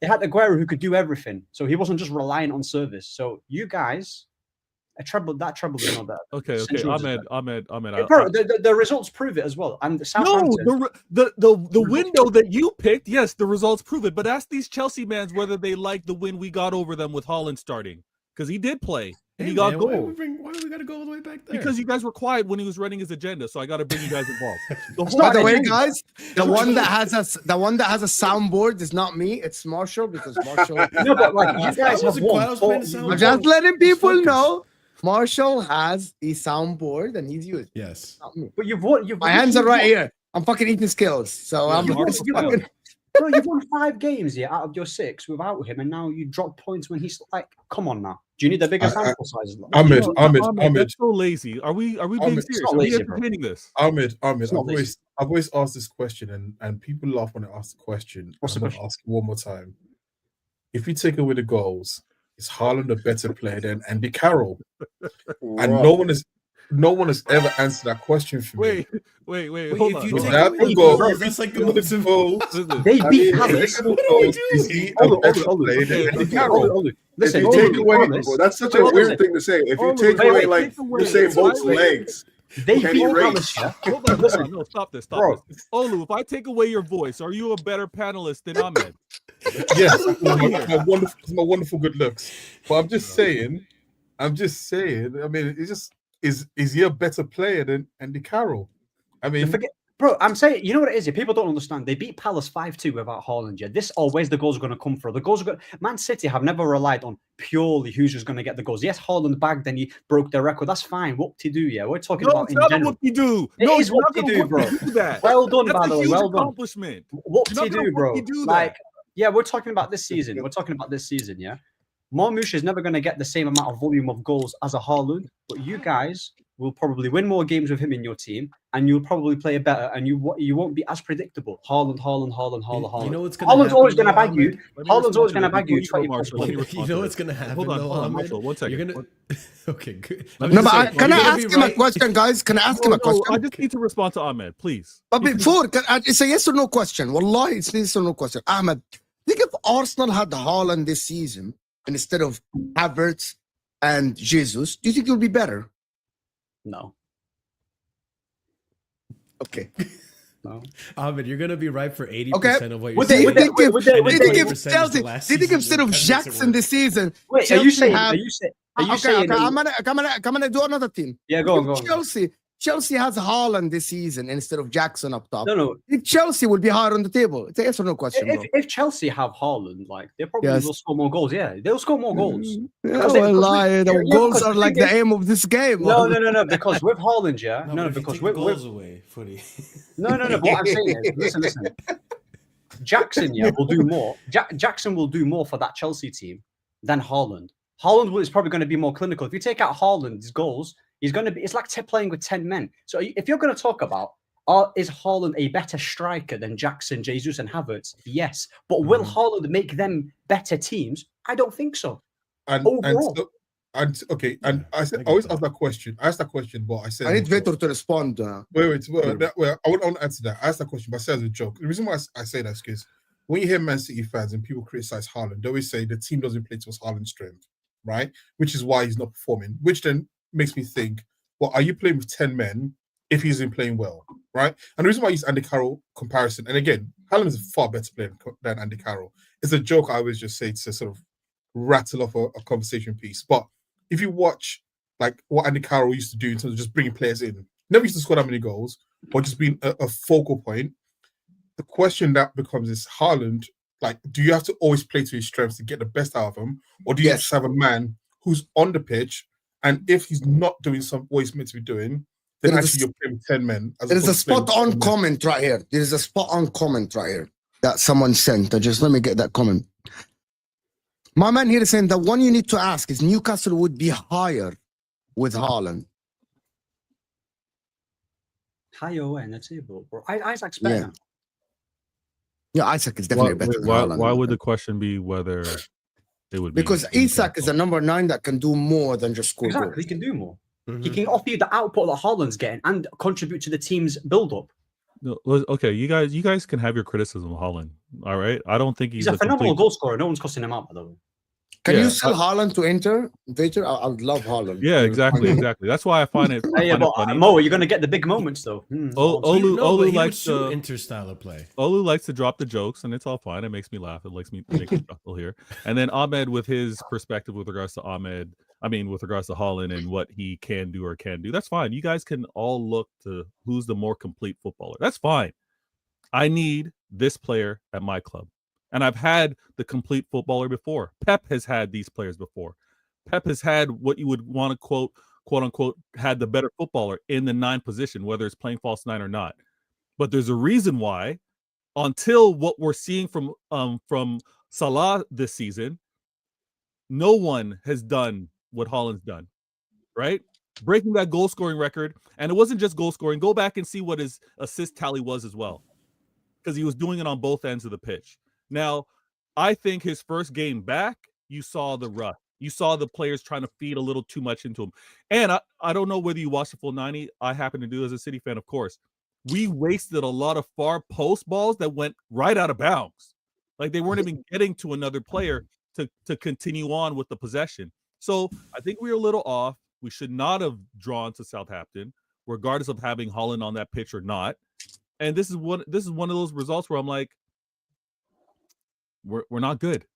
They had Aguero who could do everything, so he wasn't just reliant on service. So you guys, treble is not that. Okay, Ahmed. Bro, the results prove it as well. And No, the window that you picked, yes, the results prove it. But ask these Chelsea mans whether they like the win we got over them with Haaland starting, because he did play. And he got goals. Why do we got to go all the way back there? Because you guys were quiet when he was running his agenda, so I got to bring you guys involved. By the way, guys, the one that has a soundboard is not me. It's Marshall, because Marshall. No, but like you guys have won. I'm just letting people know. Marshall has a soundboard and he's used. Yes. But you've won. My hands are right here. I'm fucking eating skills, so I'm. Bro, you've won 5 games out of your 6 without him, and now you drop points when he's like, come on now. Do you need a bigger sample size? Ahmed, that's so lazy. Are we being serious? Are we entertaining this? Ahmed, I've always asked this question, and people laugh when I ask the question. I'm going to ask you one more time. If you take away the goals, is Haaland a better player than Andy Carroll? And no one has ever answered that question for me. Wait. Hold on. If you take goals, that's like the most important. They beat Palace. Is he a better player than Andy Carroll? Listen, if you take away, that's such a weird thing to say. If you take away like Usain Bolt's legs, they beat Palace. Hold on, listen. No, stop this. This. Olu, if I take away your voice, are you a better panelist than Ahmed? Yes, my wonderful good looks. But I'm just saying. I mean, it's just. Is he a better player than Andy Carroll? I mean, bro, I'm saying, you know what it is? People don't understand. They beat Palace 5-2 without Haaland. Yeah, this always the goals are going to come from. The goals are going. Man City have never relied on purely who's just going to get the goals. Yes, Haaland bagged and he broke their record. That's fine. What to do? Yeah, we're talking about in general. What to do? It is what to do, bro. Well done, by the way. Well done. Accomplishment. What to do, bro? Like, yeah, we're talking about this season. Yeah. Marmoush is never going to get the same amount of volume of goals as a Haaland, but you guys will probably win more games with him in your team, and you'll probably play better, and you won't be as predictable. Haaland. You know what's Haaland's always going to bag you. Haaland's always going to bag you. You know what's going to happen. Hold on, Marshall. 1 second. You're gonna... Okay, good. No, but can I ask him a question, guys? Can I ask him a question? I just need to respond to Ahmed, please. But before, it's a yes or no question. Wallahi, it's a yes or no question. Ahmed, think if Arsenal had Haaland this season instead of Havertz and Jesus, do you think it would be better? No. Okay. No. Ahmed, you're gonna be right for 80% of what you're saying. Do you think instead of Jackson this season? Wait, are you saying? I'm gonna do another team. Yeah, go on. Chelsea has Haaland this season instead of Jackson up top. No. If Chelsea will be higher on the table. It's a yes or no question. If Chelsea have Haaland, like they probably will score more goals. Yeah, they'll score more goals. The goals are like the aim of this game. No. Because with Haaland, because with goals away, footy. No. But what I'm saying is, listen. Jackson, will do more. Jackson will do more for that Chelsea team than Haaland. Haaland is probably going to be more clinical. If you take out Haaland's goals, he's going to be. It's like playing with 10 men. So if you're going to talk about, is Haaland a better striker than Jackson, Jesus, and Havertz? Yes, but will Haaland make them better teams? I don't think so. Overall. I always ask that question. I asked that question, but I said I need vATOR to respond. Wait. I want to answer that. I asked that question, but I said as a joke. The reason why I say that is because when you hear Man City fans and people criticize Haaland, they always say the team doesn't play to his Haaland's strength, right? Which is why he's not performing. Which then makes me think, well, are you playing with 10 men if he's been playing well, right? And the reason why I use Andy Carroll comparison, and again, Haaland is a far better player than Andy Carroll. It's a joke I always just say to sort of rattle off a conversation piece. But if you watch like what Andy Carroll used to do in terms of just bringing players in, never used to score that many goals, or just being a focal point. The question that becomes is Haaland, like, do you have to always play to his strengths to get the best out of him? Or do you just have a man who's on the pitch, and if he's not doing what he's meant to be doing, then actually you're playing 10 men. There is a spot-on comment right here. There is a spot-on comment right here that someone sent. Let me get that comment. My man here is saying the one you need to ask is Newcastle would be higher with Haaland. Higher in the table, bro. Isaac's better. Yeah, Isaac is definitely better than Haaland. Why would the question be whether it would be? Because Isaac is a number 9 that can do more than just score goals. He can do more. He can offer you the output that Haaland's getting and contribute to the team's build-up. No, okay, you guys can have your criticism of Haaland. All right, I don't think he's a phenomenal goal scorer. No one's cussing him out, by the way. Can you sell Haaland to Inter? vATOR? I would love Haaland. Yeah, exactly. That's why I find it. But Mo, you're gonna get the big moments though. Olu likes to Inter style of play. Olu likes to drop the jokes, and it's all fine. It makes me laugh. It makes me chuckle here. And then Ahmed with his perspective with regards to with regards to Haaland and what he can do or can't do. That's fine. You guys can all look to who's the more complete footballer. That's fine. I need this player at my club. And I've had the complete footballer before. Pep has had these players before. Pep has had what you would want to quote unquote, had the better footballer in the 9 position, whether it's playing false 9 or not. But there's a reason why, until what we're seeing from Salah this season, no one has done what Haaland's done, right? Breaking that goal scoring record. And it wasn't just goal scoring. Go back and see what his assist tally was as well, because he was doing it on both ends of the pitch. Now, I think his first game back, you saw the rush. You saw the players trying to feed a little too much into him. And I don't know whether you watched the full 90. I happen to do as a City fan, of course. We wasted a lot of far post balls that went right out of bounds. Like they weren't even getting to another player to continue on with the possession. So I think we were a little off. We should not have drawn to Southampton, regardless of having Haaland on that pitch or not. And this is one of those results where I'm like, we're not good.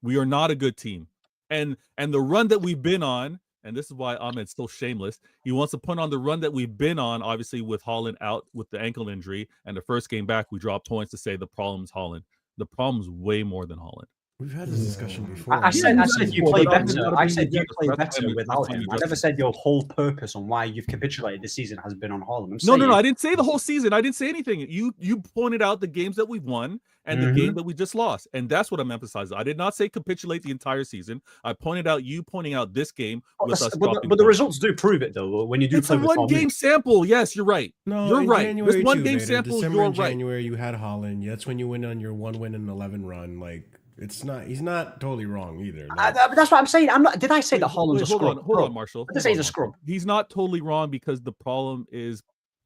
We are not a good team. And the run that we've been on, and this is why Ahmed's so shameless. He wants to put on the run that we've been on, obviously with Haaland out with the ankle injury, and the first game back we dropped points to say the problem's Haaland. The problem's way more than Haaland. We've had this discussion before. I said you play better. I said you play better without him. I never said your whole purpose on why you've capitulated this season has been on Haaland. No. I didn't say the whole season. I didn't say anything. You pointed out the games that we've won and the game that we just lost, and that's what I'm emphasizing. I did not say capitulate the entire season. I pointed out pointing out this game with us. But the results do prove it, though. When you do, it's a one-game sample. Yes, you're right. No, you're right. January this one-game sample. December You're and right. January, you had Haaland. That's when you went on your 1-win-11 run. Like. He's not totally wrong either. No. That's what I'm saying. Did I say that Haaland's a scrub? Hold on, Marshall. I did say he's a scrub. He's not totally wrong because the problem is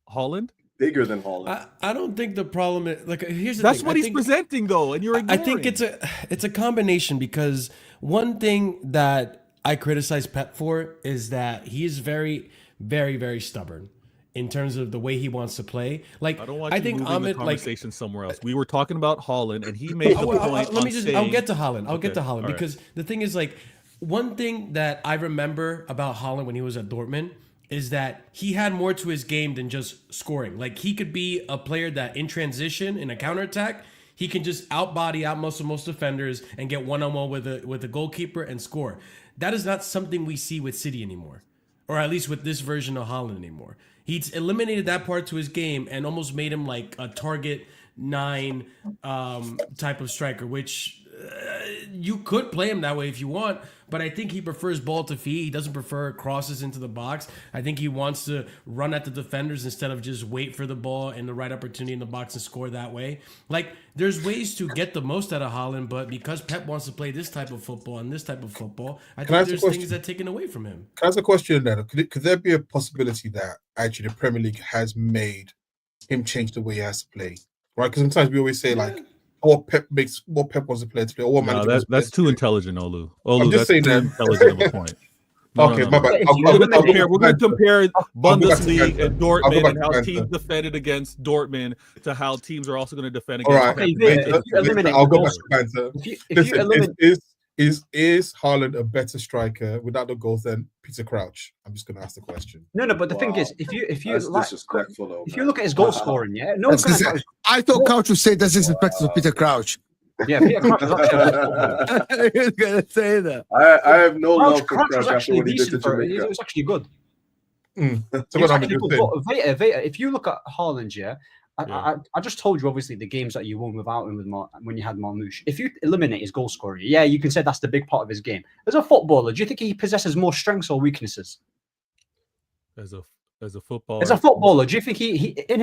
Haaland. Bigger than Haaland. I don't think the problem is here's the That's thing. what he's presenting though, and you're ignoring. I think it's a combination, because one thing that I criticize Pep for is that he is very, very, very stubborn in terms of the way he wants to play. Like I think Ahmed, the conversation somewhere else. We were talking about Haaland, and he made the point. I'll get to Haaland. I'll get to Haaland because the thing is, like, one thing that I remember about Haaland when he was at Dortmund is that he had more to his game than just scoring. Like, he could be a player that in transition, in a counterattack, he can just outmuscle most defenders and get one-on-one with a goalkeeper and score. That is not something we see with City anymore, or at least with this version of Haaland anymore. He's eliminated that part to his game and almost made him like a target 9 type of striker, which you could play him that way if you want, but I think he prefers ball to feet. He doesn't prefer crosses into the box. I think he wants to run at the defenders instead of just wait for the ball and the right opportunity in the box and score that way. Like, there's ways to get the most out of Haaland, but because Pep wants to play this type of football and this type of football, I think there's things that are taken away from him. Can I ask a question then? Could there be a possibility that actually the Premier League has made him change the way he has to play? Right? Because sometimes we always say, like, what Pep wants the player to play, or what manager. That's too intelligent, Olu. I'm just saying that's too intelligent of a point. My bad. We're going to compare Bundesliga and Dortmund and how teams defended against Dortmund to how teams are also going to defend against. All right, I'll go back to Panther. Is Haaland a better striker without the goals than Peter Crouch? I'm just going to ask the question. No, but the thing is, if you That's like, disrespectful, though, if man. you look at his goal scoring, yeah, no one's going to. I thought Couch would say this is respect to Peter Crouch. Yeah, Peter Crouch was actually. He was going to say that. I have no love for Crouch was Crouch after actually what he did to decent for it. It Jamaica. was actually good. So It what was I'm actually going good. to say. But vATOR, if you look at Haaland, yeah. I just told you, obviously, the games that you won without him when you had Marmouche. If you eliminate his goal scoring, yeah, you can say that's the big part of his game. As a footballer, do you think he possesses more strengths or weaknesses? As a footballer, do you think he in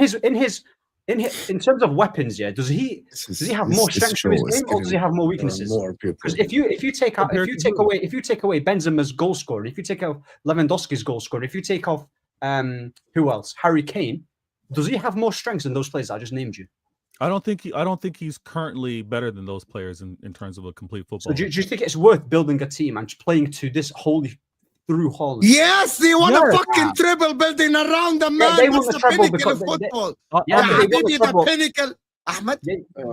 terms of weapons, yeah, does he have more strengths to his game or does he have more weaknesses? Because if you take away Benzema's goal scoring, if you take out Lewandowski's goal scoring, if you take off who else, Harry Kane. Does he have more strengths than those players I just named you? I don't think he's currently better than those players in terms of a complete football. So do you think it's worth building a team and playing to this wholly through Haaland? Yes, they want a fucking treble building around the man. They won That's the treble pinnacle of because football. they won the treble. Pinnacle. Ahmed,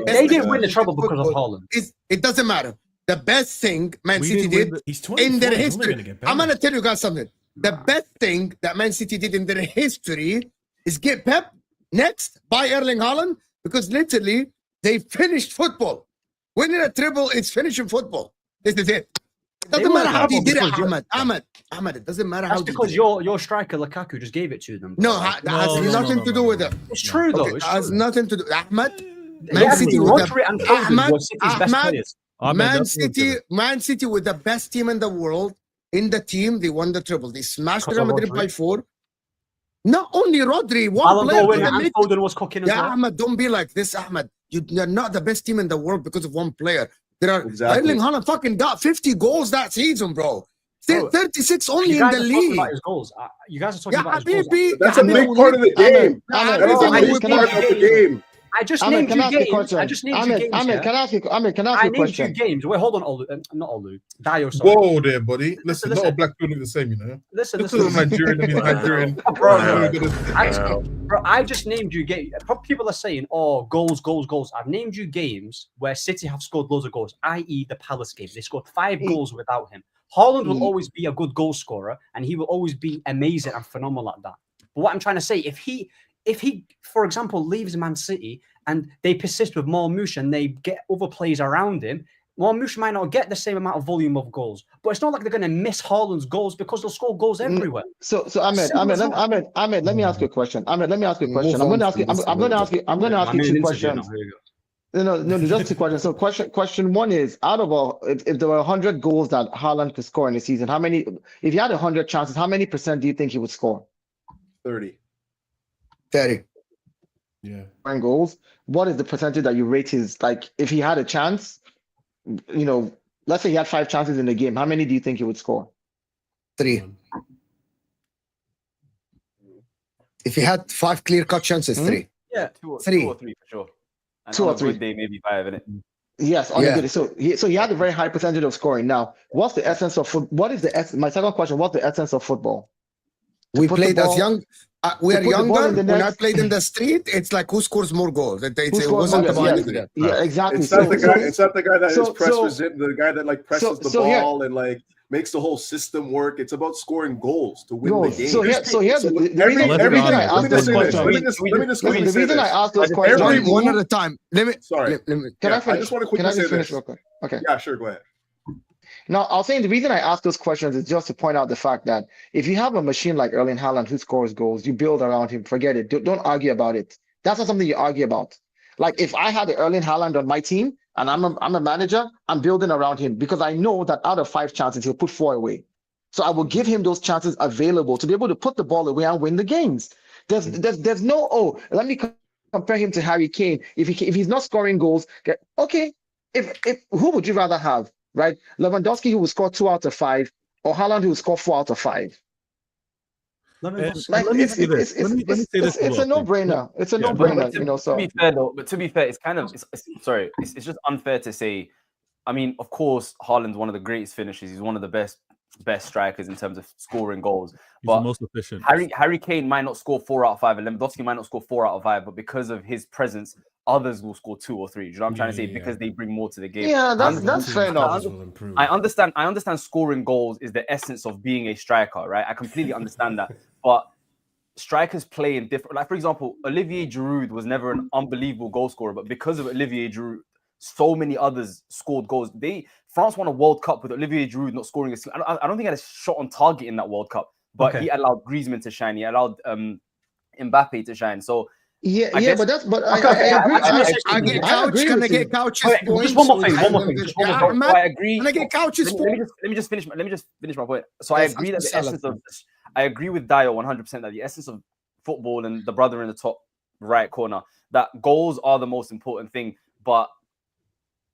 they didn't win the treble because of Haaland. It doesn't matter. The best thing Man City did in their history. I'm going to tell you guys something. The best thing that Man City did in their history is get Pep next, buy Erling Haaland, because literally they finished football. Winning a treble is finishing football. This is it. It doesn't matter how they did it, Ahmed. It doesn't matter how. That's because your striker Lukaku just gave it to them. No, that has nothing to do with it. It's true though. It has nothing to do. Ahmed, Man City with Man City with the best team in the world. In the team, they won the treble. They smashed Real Madrid by 4. Not only Rodri, one player. Foden was cooking as well. Ahmed, don't be like this, Ahmed. You're not the best team in the world because of one player. There are Erling Haaland fucking got 50 goals that season, bro. 36 only in the league. About his goals. You guys are talking about his goals. That's a big part of the game. That is a big part of the game. I just named you games. I just named you games. Ahmed, can I ask you a question? I named you games. Wait, hold on, not Olu. Dio, sorry. Whoa there, buddy. Listen, not a black people look the same, you know. Listen. Nigerian. Bro, I just named you games. People are saying, oh, goals. I've named you games where City have scored loads of goals, i.e. the Palace game. They scored 5 goals without him. Haaland will always be a good goal scorer, and he will always be amazing and phenomenal at that. But what I'm trying to say, if he, for example, leaves Man City and they persist with Marmouche and they get other players around him, Marmouche might not get the same amount of volume of goals. But it's not like they're going to miss Haaland's goals because they'll score goals everywhere. So Ahmed, let me ask you a question. Ahmed, let me ask you a question. I'm going to ask you 2 questions. No, just 2 questions. So question 1 is, out of if there were 100 goals that Haaland could score in a season, how many, if you had 100 chances, how many % do you think he would score? 30. Yeah. Goals. What is the percentage that you rate his, like, if he had a chance, you know, let's say he had 5 chances in the game, how many do you think he would score? 3. If he had 5 clear-cut chances, 3. Yeah, 2 or 3 for sure. And 2 or 3 day, maybe 5 in it. Yes, so he had a very high percentage of scoring. Now, what's the essence of football? What is the essence? My second question: what's the essence of football? We played as young. We are younger. When I played in the street, it's like who scores more goals. It wasn't about yeah, exactly. It's not the guy that is the guy that like presses the ball and like makes the whole system work. It's about scoring goals to win the game. So here's the reason I asked this question. The reason I asked those questions one at a time. Can I finish? I just want to quickly say finish this. real quick? Okay. Yeah, sure. Go ahead. Now, I was saying the reason I ask those questions is just to point out the fact that if you have a machine like Erling Haaland who scores goals, you build around him. Forget it. Don't argue about it. That's not something you argue about. Like if I had Erling Haaland on my team and I'm a manager, I'm building around him because I know that out of 5 chances, he'll put 4 away. So I will give him those chances available to be able to put the ball away and win the games. There's no, let me compare him to Harry Kane. If he's not scoring goals, okay. If who would you rather have? Right, Lewandowski, who will score 2 out of 5, or Haaland, who will score 4 out of 5. It's a no-brainer. It's a no-brainer, you know. So to be fair, it's kind of it's just unfair to say. I mean, of course, Haaland's one of the greatest finishers. He's one of the best strikers in terms of scoring goals. But the most efficient. Harry Kane might not score 4 out of 5, and Lewandowski might not score 4 out of 5, but because of his presence others will score 2 or 3. Do you know what I'm trying to say? Because they bring more to the game. Yeah, that's fair enough. I understand scoring goals is the essence of being a striker, right? I completely understand that. But strikers play in different, like for example, Olivier Giroud was never an unbelievable goal scorer, but because of Olivier Giroud, so many others scored goals. France won a World Cup with Olivier Giroud not scoring I don't think he had a shot on target in that World Cup, but he allowed Griezmann to shine. He allowed Mbappe to shine. So I agree. I get Couch. Can I get Couch's point? Just one more thing. I agree. Can I get Couch's point? Let me just finish my point. So I agree that the essence of this, I agree with Dio 100% that the essence of football and the brother in the top right corner, that goals are the most important thing. But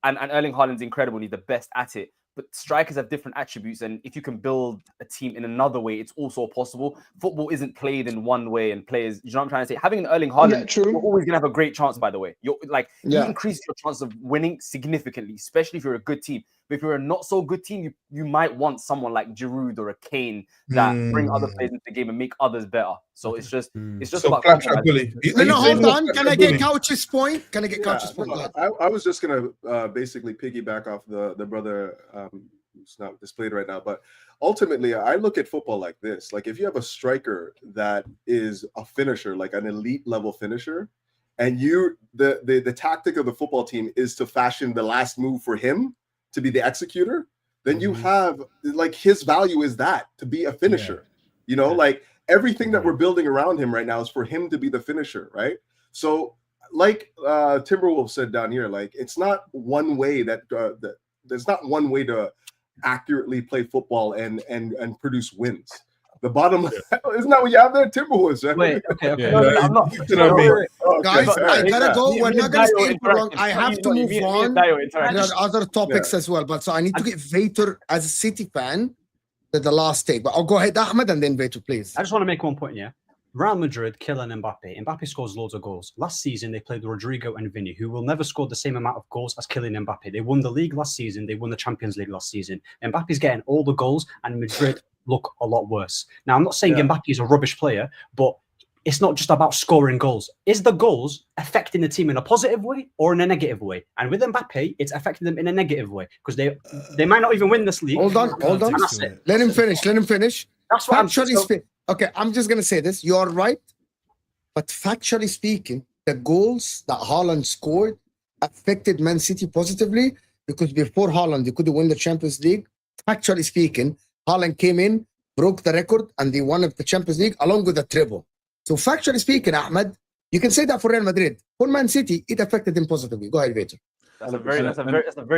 and Erling Haaland's incredible. He's the best at it. But strikers have different attributes, and if you can build a team in another way, it's also possible. Football isn't played in one way, and players, you know what I'm trying to say? Having an Erling Haaland, you're always gonna have a great chance. By the way, you increase your chance of winning significantly, especially if you're a good team. But if you're a not so good team, you might want someone like Giroud or a Kane that bring other players into the game and make others better. So it's just about bully. No, hold on. Can I get Couch's point? Can I get Couch's point? I was just gonna basically piggyback off the brother who's not displayed right now, but ultimately I look at football like this. Like if you have a striker that is a finisher, like an elite level finisher, and the tactic of the football team is to fashion the last move for him to be the executor, then you have like his value is that to be a finisher. You know, like everything that we're building around him right now is for him to be the finisher, right? So like Timberwolf said down here, like it's not one way that there's not one way to accurately play football and produce wins. The bottom line, isn't that what you have there, Timberwolves? Right? Wait, okay. No, I'm not. Guys, I gotta go. We're not gonna stay too long. I have to move on. There are other topics as well, but so I need to get vATOR as a City fan to the last take. But I'll go ahead, Ahmed, and then vATOR, please. I just want to make one point. Yeah, Real Madrid, Kylian Mbappe. Mbappe scores loads of goals. Last season, they played Rodrigo and Vinny, who will never score the same amount of goals as Kylian Mbappe. They won the league last season. They won the Champions League last season. Mbappe's getting all the goals, and Madrid look a lot worse. Now, I'm not saying Mbappe is a rubbish player, but it's not just about scoring goals. Is the goals affecting the team in a positive way or in a negative way? And with Mbappe, it's affecting them in a negative way because they might not even win this league. Hold on. Let him finish. That's what factually speaking. Okay, I'm just gonna say this. You are right, but factually speaking, the goals that Haaland scored affected Man City positively because before Haaland, they couldn't win the Champions League. Factually speaking, Haaland came in, broke the record, and they won the Champions League along with the treble. So factually speaking, Ahmed, you can say that for Real Madrid. For Man City, it affected them positively. Go ahead, vATOR. That's a very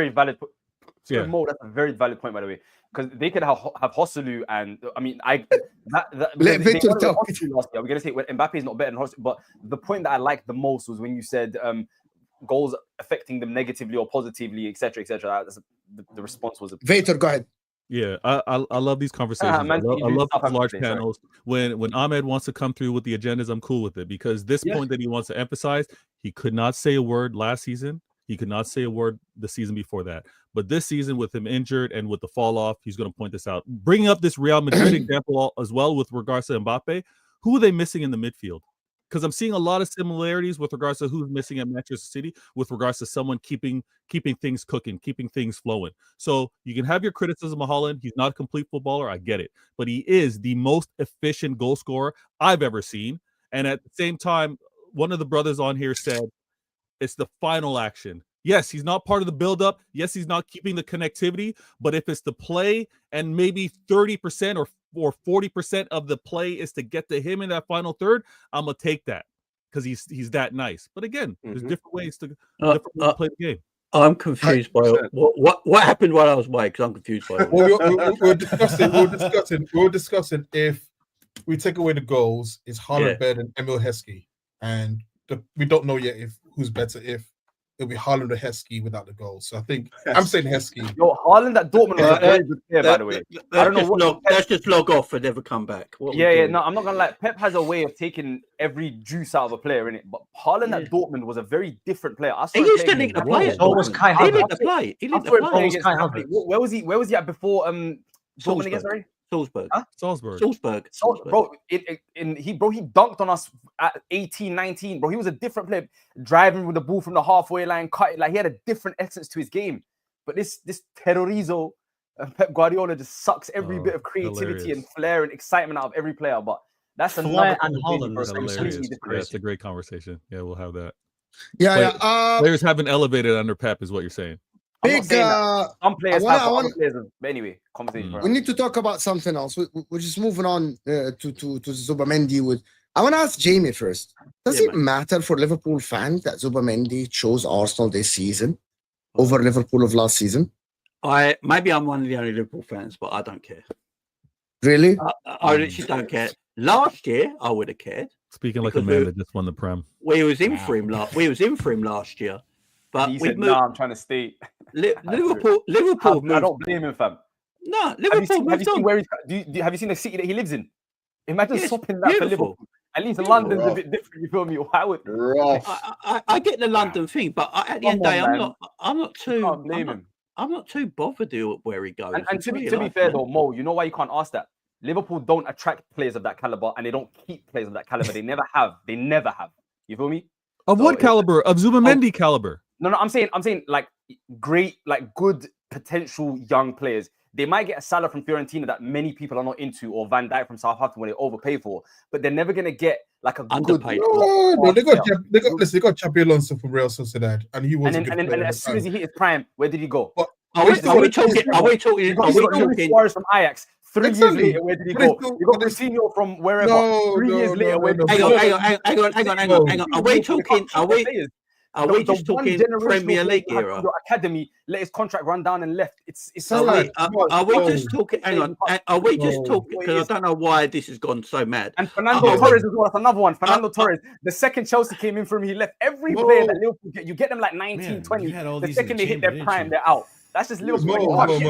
valid point. That's a very valid point, by the way, because they could have Hosselu, and I mean, let vATOR talk. Last year. We're gonna say Mbappe is not better than Hosselu, but the point that I liked the most was when you said goals affecting them negatively or positively, etc., etc. The response was vATOR. Go ahead. Yeah, I love these conversations. I love these large panels. When Ahmed wants to come through with the agendas, I'm cool with it because this point that he wants to emphasize, he could not say a word last season. He could not say a word the season before that. But this season, with him injured and with the fall off, he's going to point this out. Bringing up this Real Madrid example as well with regards to Mbappe, who are they missing in the midfield? Because I'm seeing a lot of similarities with regards to who's missing at Manchester City with regards to someone keeping things cooking, keeping things flowing. So you can have your criticism of Haaland. He's not a complete footballer. I get it. But he is the most efficient goal scorer I've ever seen. And at the same time, one of the brothers on here said it's the final action. Yes, he's not part of the buildup. Yes, he's not keeping the connectivity. But if it's the play and maybe 30% or 40% of the play is to get to him in that final third, I'm going to take that because he's that nice. But again, there's different ways to play the game. I'm confused by what happened while I was away because I'm confused by it. We were discussing if we take away the goals, is Haaland better than Emil Heskey? And we don't know yet who's better, if it'll be Haaland or Heskey without the goals. So I think I'm saying Heskey. Yo, Haaland at Dortmund was a very good player, by the way. I don't know let's just log off and never come back. No, I'm not gonna lie. Pep has a way of taking every juice out of a player, innit? But Haaland at Dortmund was a very different player. He used to need to play. So was Kai Havertz. He need to play. Where was he at before Dortmund again? Sorry. Salzburg. Huh? Salzburg. Bro, he dunked on us at 18, 19. Bro, he was a different player, driving with the ball from the halfway line, cut it. Like, he had a different essence to his game. But this terrorizo, Pep Guardiola just sucks every bit of creativity and flair and excitement out of every player. But that's Flair another and Haaland. That's a great conversation. Yeah, we'll have that. Yeah, players have been elevated under Pep, is what you're saying. Big. Some players other players. But anyway, conversation. We need to talk about something else. We're just moving on to Zubimendi. I want to ask Jamie first. Does it matter for Liverpool fans that Zubimendi chose Arsenal this season over Liverpool of last season? Maybe I'm one of the only Liverpool fans, but I don't care. Really? I literally don't care. Last year, I would have cared. Speaking like a man that just won the Prem. We was in for him last year, but he said, "No, I'm trying to stay." Liverpool. I don't blame him, fam. No, Liverpool. Have you seen where have you seen the city that he lives in? Imagine swapping that for Liverpool. At least London's a bit different. You feel me? Why would I get the London thing, but at the end of the day, I'm not too. Can't blame him. I'm not too bothered where he goes. And to be fair though, Mo, you know why you can't ask that? Liverpool don't attract players of that caliber, and they don't keep players of that caliber. They never have. You feel me? Of what caliber? Of Zubimendi caliber? No, I'm saying like great, like good potential young players. They might get a Salah from Fiorentina that many people are not into, or Van Dijk from Southampton when they overpay for, but they're never gonna get like a underpaid. No, they got Xabi Alonso from Real Sociedad, and he was. And as soon as he hit his prime, where did he go? Are we talking? Suarez from Ajax. 3 years later, where did he go? You got Coutinho from wherever. 3 years later, where did he go? Hang on. Are we talking? Are we just talking Premier League era? Academy let his contract run down and left. Are we just talking? Hang on. Are we just talking? Because I don't know why this has gone so mad. And Fernando Torres as well. That's another one. Fernando Torres. The second Chelsea came in from him, he left. Every player that Liverpool get, you get them like 19, 20. The second they hit their prime, they're out. That's just Liverpool. I'm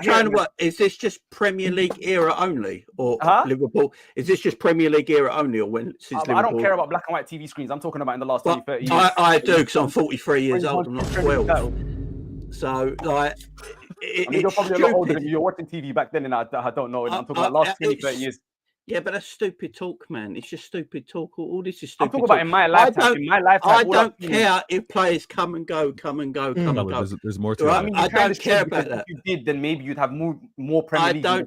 trying to work. Is this just Premier League era only, or Liverpool? Is this just Premier League era only, or Liverpool? I don't care about black and white TV screens. I'm talking about in the last 20, 30 years. I do, because I'm 43 years old. I'm not 12. So, like, you're probably a lot older than me. You're watching TV back then, and I don't know. I'm talking about last 20, 30 years. Yeah, but that's stupid talk, man. It's just stupid talk. All this is stupid. I'm talking about in my lifetime. I don't care if players come and go. There's more to it. I mean, I don't care about that. If you did, then maybe you'd have more Premier League. I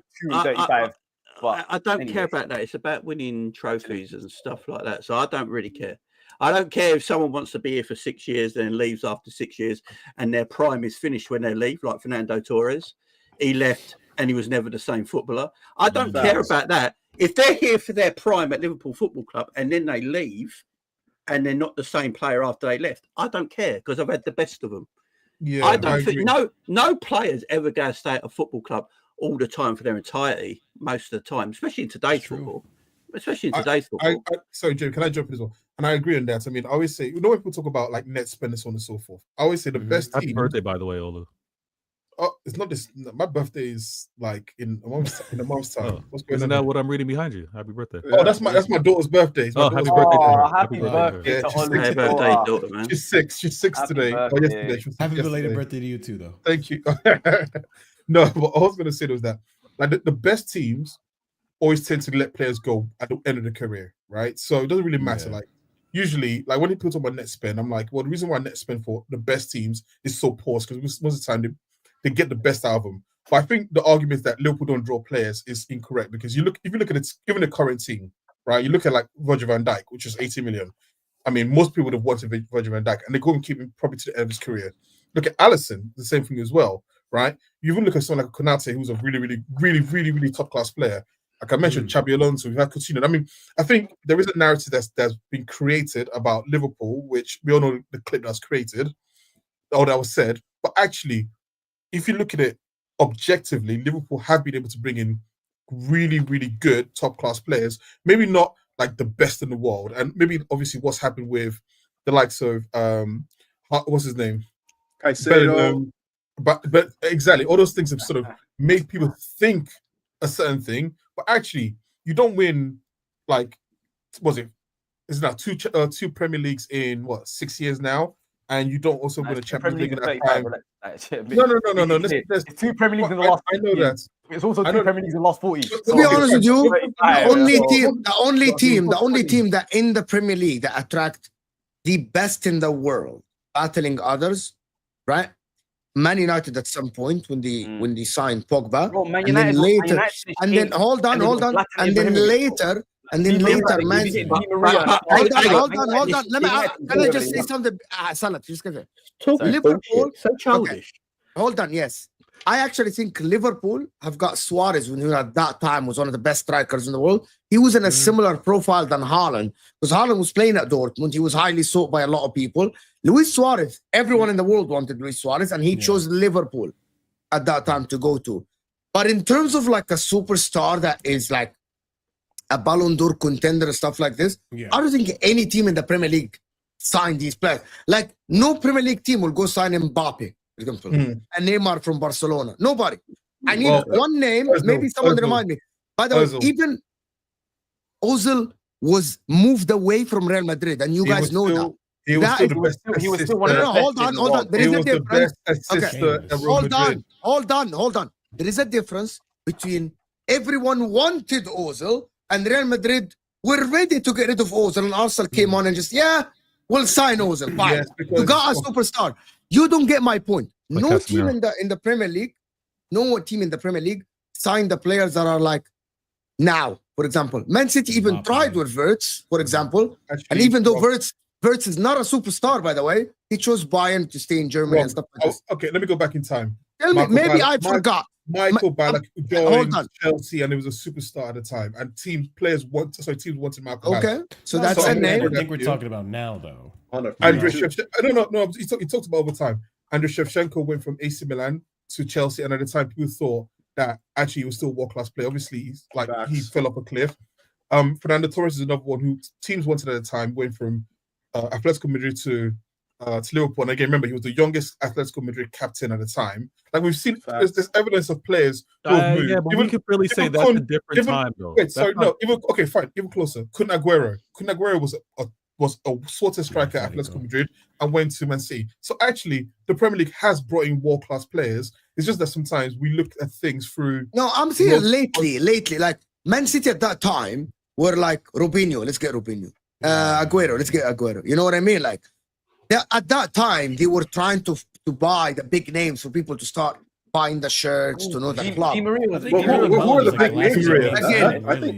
don't care about that. It's about winning trophies and stuff like that. So I don't really care. I don't care if someone wants to be here for 6 years, then leaves after 6 years, and their prime is finished when they leave, like Fernando Torres. He left and he was never the same footballer. I don't care about that. If they're here for their prime at Liverpool Football Club and then they leave and they're not the same player after they left, I don't care, because I've had the best of them. Yeah, I don't think no players ever go to stay at a football club all the time for their entirety, most of the time, especially in today's football. Sorry, Jim, can I jump in as well? And I agree on that. I mean, I always say, when people talk about like net spend and so on and so forth, I always say the best team. Happy birthday, by the way, Olu. Oh, it's not this. My birthday is like in a month's time. What's going on? Isn't that what I'm reading behind you? Happy birthday! Oh, that's my daughter's birthday. Happy birthday! Happy birthday! Happy birthday, daughter, man. She's 6. She's 6 today. Or yesterday. Happy belated birthday to you too, though. Thank you. No, but I was going to say was that like the best teams always tend to let players go at the end of the career, right? So it doesn't really matter. Like usually, like when people talk about net spend, I'm like, well, the reason why net spend for the best teams is so poor because most of the time they get the best out of them. But I think the argument that Liverpool don't draw players is incorrect, because if you look at it, given the current team, right? You look at like Virgil van Dijk, which is 80 million. I mean, most people would have wanted Virgil van Dijk, and they go and keep him probably to the end of his career. Look at Alisson, the same thing as well, right? You even look at someone like Konate, who's a really top class player. Like I mentioned, Xabi Alonso, we've had Coutinho. I mean, I think there is a narrative that's been created about Liverpool, which we all know the clip that's created, or that was said, but actually, if you look at it objectively, Liverpool have been able to bring in really good top-class players. Maybe not like the best in the world. And maybe obviously what's happened with the likes of, what's his name? Caicedo. But exactly, all those things have sort of made people think a certain thing. But actually, you don't win, like, was it? Is now two Premier Leagues in, 6 years now? And you don't also win a Champions League in that time. No. There's 2 Premier Leagues in the last. I know that, It's also two Premier Leagues in the last 40. To be honest with you, the only team that in the Premier League that attract the best in the world, battling others, right? Man United at some point when they signed Pogba, Bro, Man and United, then later, Man United and then hold on, and then later, Man City. Hold on. Can I just say something? Salah, just gonna Liverpool. So childish. Okay. Hold on, yes. I actually think Liverpool have got Suarez, when he at that time was one of the best strikers in the world. He was in a similar profile than Haaland, because Haaland was playing at Dortmund. He was highly sought by a lot of people. Luis Suarez, everyone in the world wanted Luis Suarez, and he chose Liverpool at that time to go to. But in terms of like a superstar that is like a Ballon d'Or contender and stuff like this, I don't think any team in the Premier League signed these players. Like, no Premier League team will go sign Mbappe, for example, and Neymar from Barcelona. Nobody. I need one name. Maybe someone remind me. By the way, even Ozil was moved away from Real Madrid, and you guys know that. He was still the best. He was still one of the best. Hold on. There is a difference. Hold on. There is a difference between everyone wanted Ozil and Real Madrid were ready to get rid of Ozil, and Arsenal came on and just, we'll sign Ozil. Fine. Yes, you got a superstar. You don't get my point. No team in the Premier League, signed the players that are like now. For example, Man City even tried with Wirtz, for example, and even though Wirtz is not a superstar, by the way, he chose Bayern to stay in Germany and stuff like this. Okay, let me go back in time. Tell me, maybe I forgot. Michael Ballack joined Chelsea, and he was a superstar at the time. And teams wanted Michael Ballack. Okay, so that's a name. I think we're talking about now, though. Andriy Shevchenko. No. He talked about over time. Andriy Shevchenko went from AC Milan to Chelsea, and at the time, people thought that actually he was still a world-class player. Obviously, he fell off a cliff. Fernando Torres is another one who teams wanted at the time, went from Atletico Madrid to Liverpool. And again, remember, he was the youngest Atletico Madrid captain at the time. Like, we've seen, there's evidence of players who have moved. Yeah, but we could really say that's a different time, though. Wait, sorry, no. Okay, fine. Even closer. Kun Aguero was a sort of striker at Atletico Madrid and went to Man City. So actually, the Premier League has brought in world-class players. It's just that sometimes we look at things through... No, I'm saying lately, like Man City at that time were like, Robinho, let's get Robinho. Aguero, let's get Aguero. You know what I mean? Like, at that time, they were trying to buy the big names for people to start buying the shirts, to know the club. Who are the big names?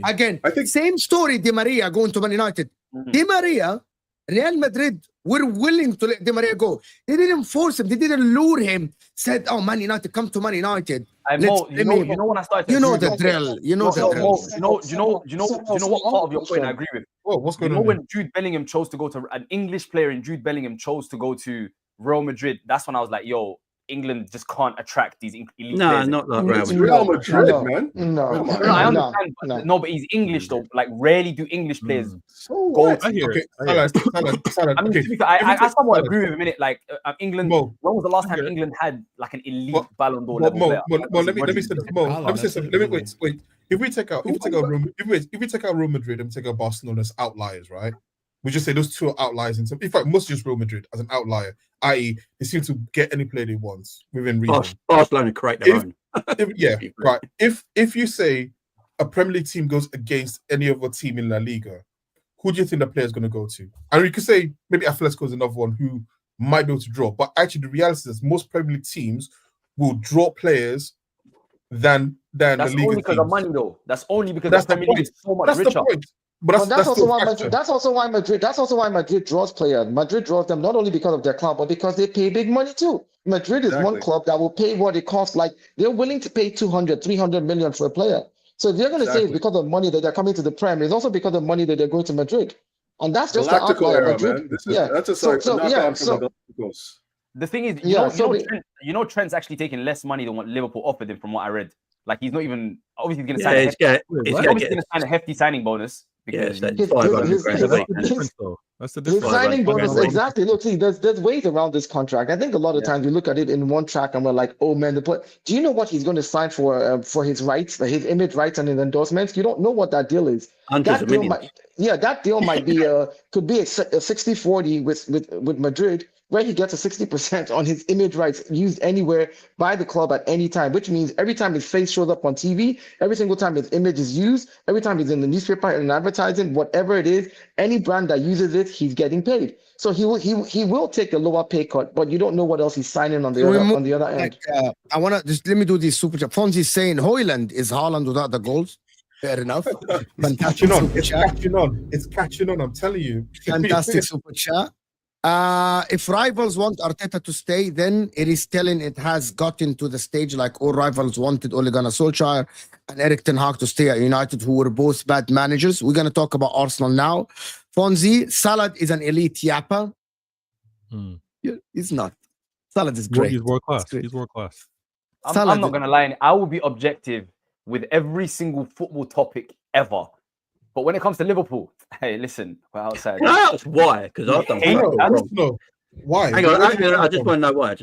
Again, I think same story, Di Maria going to Man United. Di Maria, Real Madrid were willing to let Di Maria go. They didn't force him. They didn't lure him. Said, "Oh, Man United, come to Man United." You know when I started. You know the drill. You know the drill. Do you know what part of your point I agree with? What's going on? When Jude Bellingham chose to go to an English player, and Jude Bellingham chose to go to Real Madrid, that's when I was like, yo, England just can't attract these elite players. Not like Real Madrid, man. I understand. No, but he's English though. Like, rarely do English players go to. I mean, I somewhat agree with a minute. Like, England. When was the last time England had like an elite Ballon d'Or level player? Let me say something. Wait. If we take out Real Madrid and we take out Barcelona as outliers, right? We just say those two are outliers. In fact, most just Real Madrid as an outlier, i.e., they seem to get any player they want within reason. Barcelona create their own. Right. If you say a Premier League team goes against any other team in La Liga, who do you think the player is going to go to? And you could say maybe Atletico is another one who might be able to draw. But actually, the reality is most Premier League teams will draw players than that's the Liga only because teams. of money, though. That's only because the Premier League is so much richer. But that's also why Madrid draws players. Madrid draws them not only because of their club, but because they pay big money too. Madrid is one club that will pay what it costs. Like, they're willing to pay 200, 300 million for a player. So if you're going to say it's because of money that they're coming to the Prem, it's also because of money that they're going to Madrid. And that's just the outlier. Madrid. That's just like knock down from the Galacticos. The thing is, you know, Trent's actually taking less money than what Liverpool offered him, from what I read. Like, he's not even obviously going to sign. He's going to sign a hefty signing bonus. Because that's the difference. Signing bonus, exactly. Look, see, there's ways around this contract. I think a lot of times we look at it in one track and we're like, oh man, do you know what he's going to sign for his rights, his image rights and his endorsements? You don't know what that deal is. Hundreds of millions. That deal might be could be a 60-40 with Madrid, where he gets a 60% on his image rights used anywhere by the club at any time, which means every time his face shows up on TV, every single time his image is used, every time he's in the newspaper and advertising, whatever it is, any brand that uses it, he's getting paid. So he will take a lower pay cut, but you don't know what else he's signing on the other end. I want to just let me do this super chat. Fonzie's saying Haaland is Haaland without the goals. Fair enough. Fantastic super chat. It's catching on. I'm telling you. Fantastic super chat. If rivals want Arteta to stay, then it is telling it has gotten to the stage like all rivals wanted Ole Gunnar Solskjaer and Erik ten Hag to stay at United, who were both bad managers. We're going to talk about Arsenal now. Fonzie, Salah is an elite yapper. He's not. Salah is great. He's world class. He's world class. I'm not going to lie. I will be objective with every single football topic ever. But when it comes to Liverpool, hey, listen, we're outside. That's why, because I've done no. Why? Hang on, I just want to know why.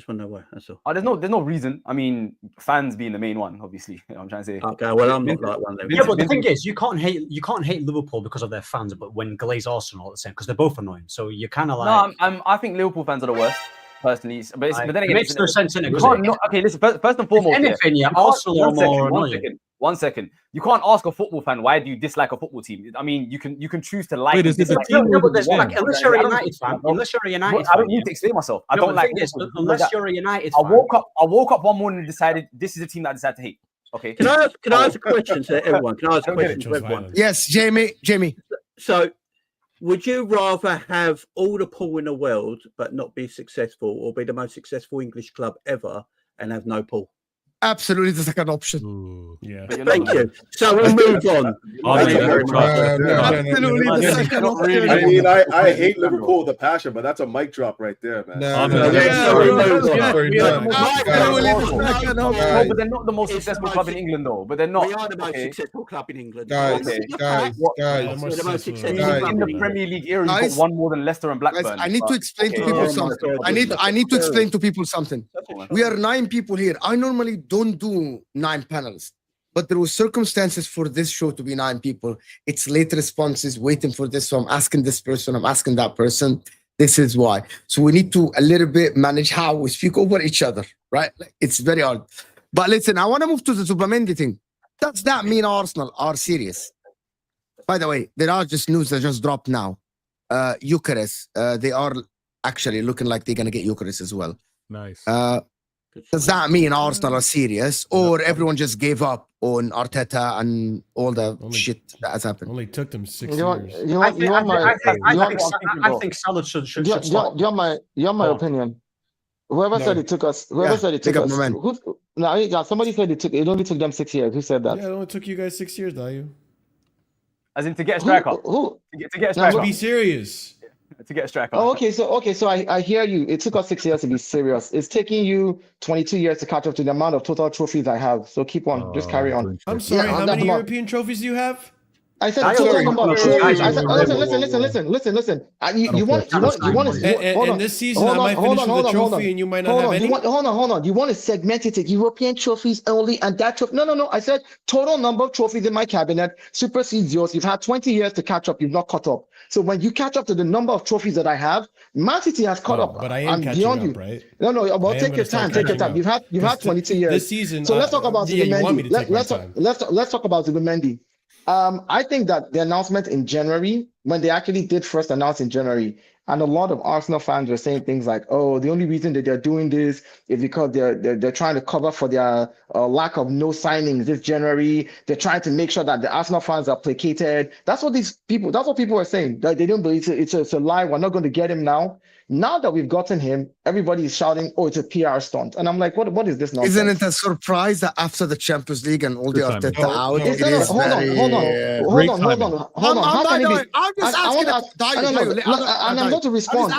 That's all. There's no reason. I mean, fans being the main one, obviously. You know what I'm trying to say. Okay, well, I'm not like one of them. Yeah, but the thing is, you can't hate Liverpool because of their fans, but when glaze Arsenal at the same, because they're both annoying. So you kind of like. No, I think Liverpool fans are the worst. Personally, but then again, it makes no sense in it. Okay, listen. First and foremost, anything, Arsenal are more annoying. 1 second. You can't ask a football fan why do you dislike a football team. I mean, you can choose to like. Wait, is it the team? Unless you're a United fan, I don't need to explain myself. I don't like this. Unless you're a United fan. I woke up one morning and decided this is a team that I decided to hate. Okay. Can I ask a question to everyone? Can I ask a question to everyone? Yes, Jamie. So, would you rather have all the pool in the world but not be successful, or be the most successful English club ever and have no pool? Absolutely the second option. Ooh, yeah. Thank you. So we'll move on. Absolutely the second option. I mean, I hate Liverpool with a passion, but that's a mic drop right there, man. But they're not the most successful club in England, though. But they're not. We are the most successful club in England. Guys. We're the most successful In the Premier League era, you've got one more than Leicester and Blackburn. Guys, I need to explain to people something. I need to explain to people something. We are 9 people here. I normally don't do 9 panels, but there were circumstances for this show to be 9 people. It's late responses, waiting for this, so I'm asking this person, I'm asking that person. This is why. So we need to a little bit manage how we speak over each other, right? It's very hard. But listen, I want to move to the Zubimendi thing. Does that mean Arsenal are serious? By the way, there are just news that just dropped now. Gyokeres, they are actually looking like they're going to get Gyokeres as well. Nice. Does that mean Arsenal are serious, or everyone just gave up on Arteta and all the shit that has happened? Only took them 6 years. I think Salah should start. You have my opinion. Whoever said it took us. Whoever said it took us. Somebody said it only took them 6 years. Who said that? Yeah, it only took you guys 6 years, Dayu. As in to get a striker. Who? To get a striker. Be serious. To get a striker. Oh, okay. So I hear you. It took us 6 years to be serious. It's taking you 22 years to catch up to the amount of total trophies I have. So keep on. Just carry on. I'm sorry. How many European trophies do you have? I said total number of trophies. I said, listen. You want to. And this season, I might finish with a trophy, and you might not have any. Hold on. You want to segment it to European trophies only, and that trophy? No. I said total number of trophies in my cabinet supersedes yours. You've had 20 years to catch up. You've not caught up. So when you catch up to the number of trophies that I have, Man City has caught up. But I am catching up, right? No. Well, take your time. You've had 22 years. This season. So let's talk about Zubimendi. Let's talk about Zubimendi. I think that the announcement in January, when they actually did first announce in January, and a lot of Arsenal fans were saying things like, "Oh, the only reason that they're doing this is because they're trying to cover for their lack of no signings this January. They're trying to make sure that the Arsenal fans are placated." That's what people were saying. That they don't believe it's a lie. We're not going to get him now. Now that we've gotten him, everybody is shouting, "Oh, it's a PR stunt," and I'm like, "What is this nonsense?" Isn't it a surprise that after the Champions League and all the Arteta out? Hold on. How can it be? I'm just asking. I'm going to respond.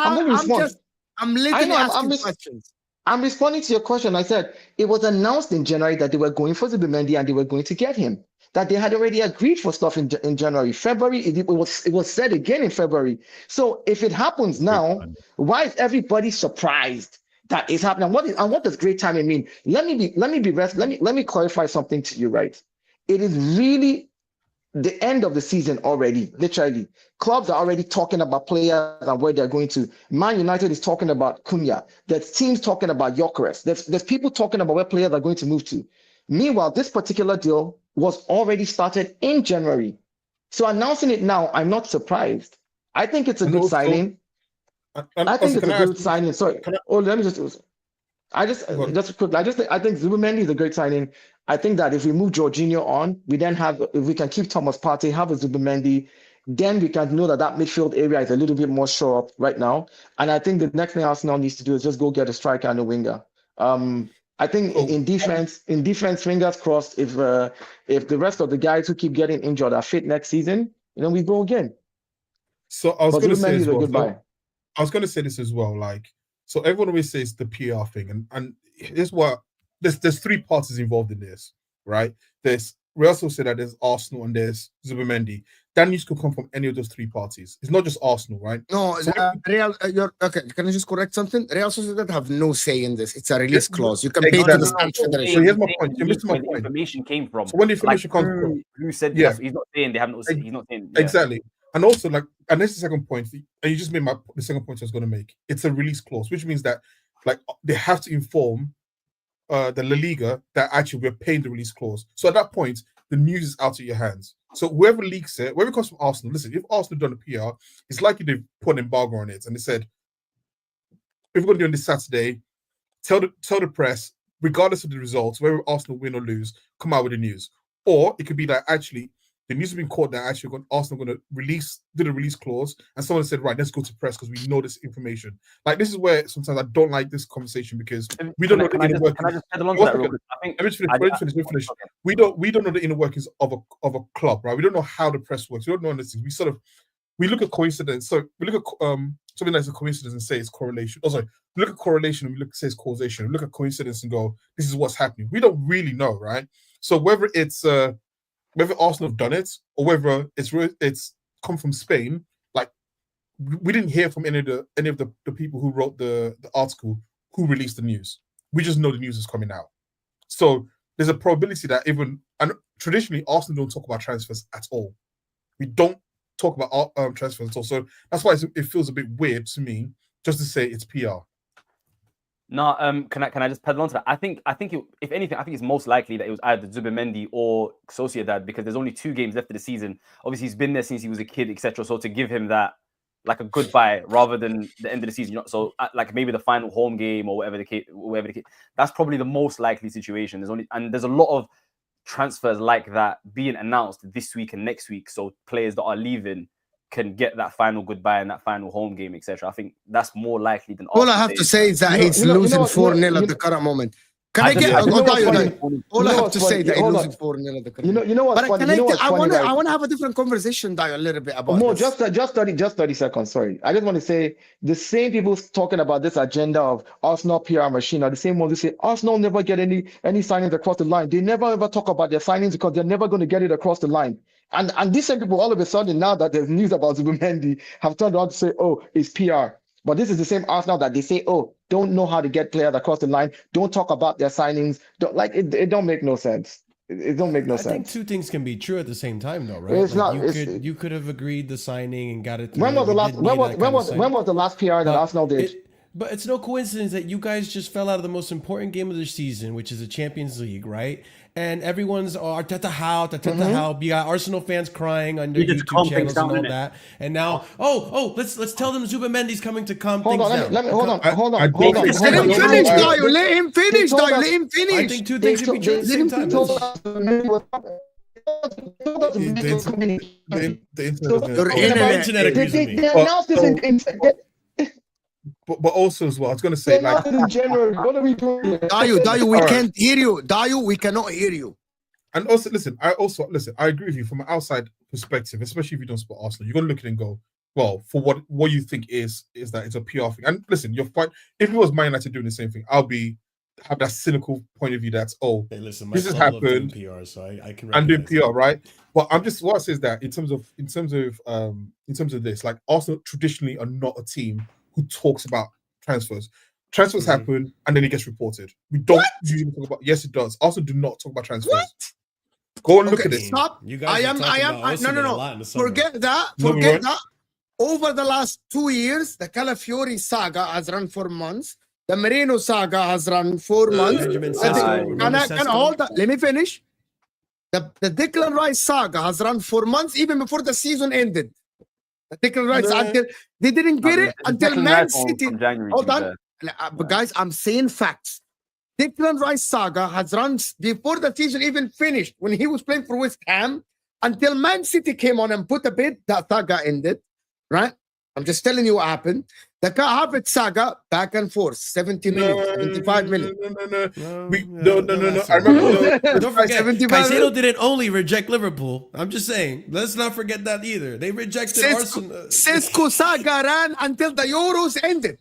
I'm literally asking questions. I'm responding to your question. I said it was announced in January that they were going for Zubimendi and they were going to get him. That they had already agreed for stuff in January. February, it was said again in February. So if it happens now, why is everybody surprised that it's happening? What does great timing mean? Let me clarify something to you, right? It is really the end of the season already, literally. Clubs are already talking about players and where they're going to. Man United is talking about Cunha. There's teams talking about Gyokeres. There's people talking about where players are going to move to. Meanwhile, this particular deal was already started in January. So announcing it now, I'm not surprised. I think it's a good signing. I think it's a good signing. Sorry. Let me just quick. I think Zubimendi is a great signing. I think that if we move Jorginho on, if we can keep Thomas Partey, have a Zubimendi, then we can know that midfield area is a little bit more sure up right now. And I think the next thing Arsenal needs to do is just go get a striker and a winger. I think in defense, fingers crossed, if the rest of the guys who keep getting injured are fit next season, we go again. So I was going to say as well, I was going to say this as well. Like, so everyone always says the PR thing, and here's what there's three parties involved in this, right? We also say that there's Arsenal and there's Zubimendi. That news could come from any of those three parties. It's not just Arsenal, right? No, so Real. Okay, can I just correct something? Real Sociedad have no say in this. It's a release clause. You can pay to the Spanish Federation. So here's my point. You're missing my point. Information came from. So when the information comes from, who said yes? He's not saying they haven't. He's not saying exactly. And also, and that's the second point. And you just made the second point I was going to make. It's a release clause, which means that, they have to inform the La Liga that actually we're paying the release clause. So at that point, the news is out of your hands. So whoever leaks it, whoever comes from Arsenal, listen, if Arsenal done a PR, it's likely they've put an embargo on it. And they said, if we're going to do it this Saturday, tell the press, regardless of the results, whether Arsenal win or lose, come out with the news. Or it could be that actually the news has been caught that actually Arsenal going to do the release clause, and someone said, right, let's go to press because we know this information. This is where sometimes I don't like this conversation because we don't know the inner workings. Can I just add on to that real quick? Let me finish. We don't know the inner workings of a club, right? We don't know how the press works. We don't know anything. We look at coincidence. So we look at something that's a coincidence and say it's correlation. Oh, sorry. We look at correlation and we say it's causation. We look at coincidence and go, this is what's happening. We don't really know, right? So whether whether Arsenal have done it or whether it's come from Spain, we didn't hear from any of the people who wrote the article who released the news. We just know the news is coming out. So there's a probability that and traditionally Arsenal don't talk about transfers at all. We don't talk about transfers at all. So that's why it feels a bit weird to me just to say it's PR. No, can I just pedal on to that? I think if anything, I think it's most likely that it was either Zubimendi or Sociedad because there's only 2 games left of the season. Obviously, he's been there since he was a kid, etc. So to give him that a goodbye rather than the end of the season, so maybe the final home game or whatever the case, that's probably the most likely situation. There's a lot of transfers like that being announced this week and next week. So players that are leaving can get that final goodbye and that final home game, etc. I think that's more likely than all I have to say is that it's losing 4-0 at the current moment. Can I get all I have to say that it's losing 4-0 at the current moment. You know what's funny? I want to have a different conversation, Dio, a little bit about this. Just 30 seconds. Sorry, I just want to say the same people talking about this agenda of Arsenal PR machine are the same ones who say Arsenal never get any signings across the line. They never ever talk about their signings because they're never going to get it across the line. And these same people, all of a sudden, now that there's news about Zubimendi, have turned around to say, oh, it's PR. But this is the same Arsenal that they say, oh, don't know how to get players across the line. Don't talk about their signings. It don't make no sense. It don't make no sense. I think 2 things can be true at the same time, though, right? It's not. You could have agreed the signing and got it. When was the last PR that Arsenal did? But it's no coincidence that you guys just fell out of the most important game of the season, which is the Champions League, right? And everyone's Arteta how. You got Arsenal fans crying under YouTube channels and all that. And now, let's tell them Zubimendi's coming to calm things down. Hold on. Let him finish, Dio. I think 2 things can be true at the same time. The internet agrees with me. But also as well, I was going to say, in January, what are we doing? Dio, we can't hear you. Dio, we cannot hear you. And also, listen, I agree with you from an outside perspective, especially if you don't support Arsenal. You're going to look at it and go, well, for what you think is that it's a PR thing. And listen, you're fine. If it was Man United doing the same thing, have that cynical point of view that's, hey, listen, this has happened. PR, so I can. I'm doing PR, right? But I'm just what I say is that in terms of this, Arsenal traditionally are not a team who talks about transfers. Transfers happen and then it gets reported. We don't usually talk about. Yes, it does. Arsenal do not talk about transfers. Go and look Okay, at it. stop. You guys I am. No. Forget that. No, we Forget weren't. that. Over the last 2 years, the Calafiori saga has run 4 months. The Moreno saga has run 4 months. Benjamin I Sesko, think- remember Can I Sesko? hold that? Let me finish. The Declan Rice saga has run 4 months, even before the season ended. The Declan Rice Nah. until they didn't get it until Declan Man Rice from City. January, Hold to be on, fair. but guys, I'm saying facts. Declan Rice saga has run before the season even finished. When he was playing for West Ham, until Man City came on and put a bid, that saga ended. Right? I'm just telling you what happened. The Havertz saga, back and forth, 70 minutes, 75 minutes. No. I remember. Don't forget, 75 Caicedo didn't only reject Liverpool. I'm just saying. Let's not forget that either. They rejected Arsenal. Sesko saga ran until the Euros ended.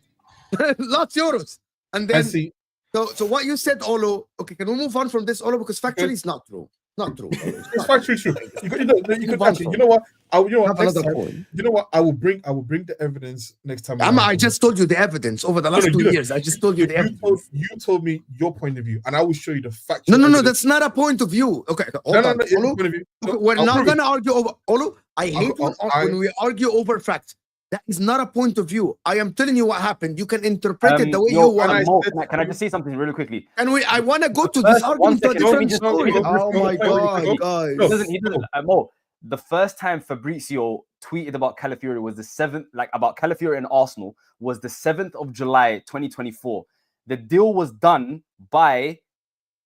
Lots Euros. And then, see. so what you said, Olo, okay, can we move on from this, Olo? Because factually it's not true. Not true. Olo. It's factually true. You know what? Next time, you know what? I will bring the evidence next time. I just told you the evidence over the last 2 years. I just told you the evidence. You told me your point of view, and I will show you the facts. No, that's not a point of view. Okay, hold on. It's a Olo, point of view. okay, we're I'll not prove going to argue over. Olo, I hate I- when we argue over facts. That is not a point of view. I am telling you what happened. You can interpret it the way you want. Mo, can I just say something really quickly? And I want to go to this argument to a different story. Oh my God, guys. He doesn't. Mo, the first time Fabrizio tweeted about Calafiori was the 7th, like about Calafiori and Arsenal, was the 7th of July, 2024. The deal was done by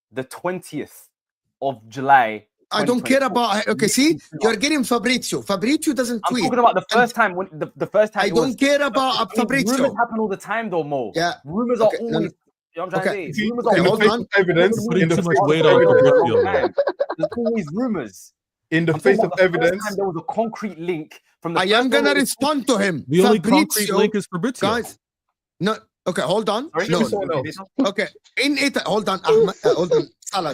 the 20th of July. I don't care about. Okay, see, you're getting Fabrizio. Fabrizio doesn't tweet. I'm talking about the first time. When the first time, I don't care about Fabrizio. Rumors happen all the time, though, Mo. Yeah, rumors are always. You know what I'm trying to say? Rumors are hold on. Evidence Putting too much weight on Fabrizio. There's always rumors. In the face of evidence, there was a concrete link from the. I am gonna respond to him. The only concrete link is Fabrizio. Guys, no. Okay, hold on. Sorry? No. Okay, in Italy, hold on, Ahmed, hold on, Salah.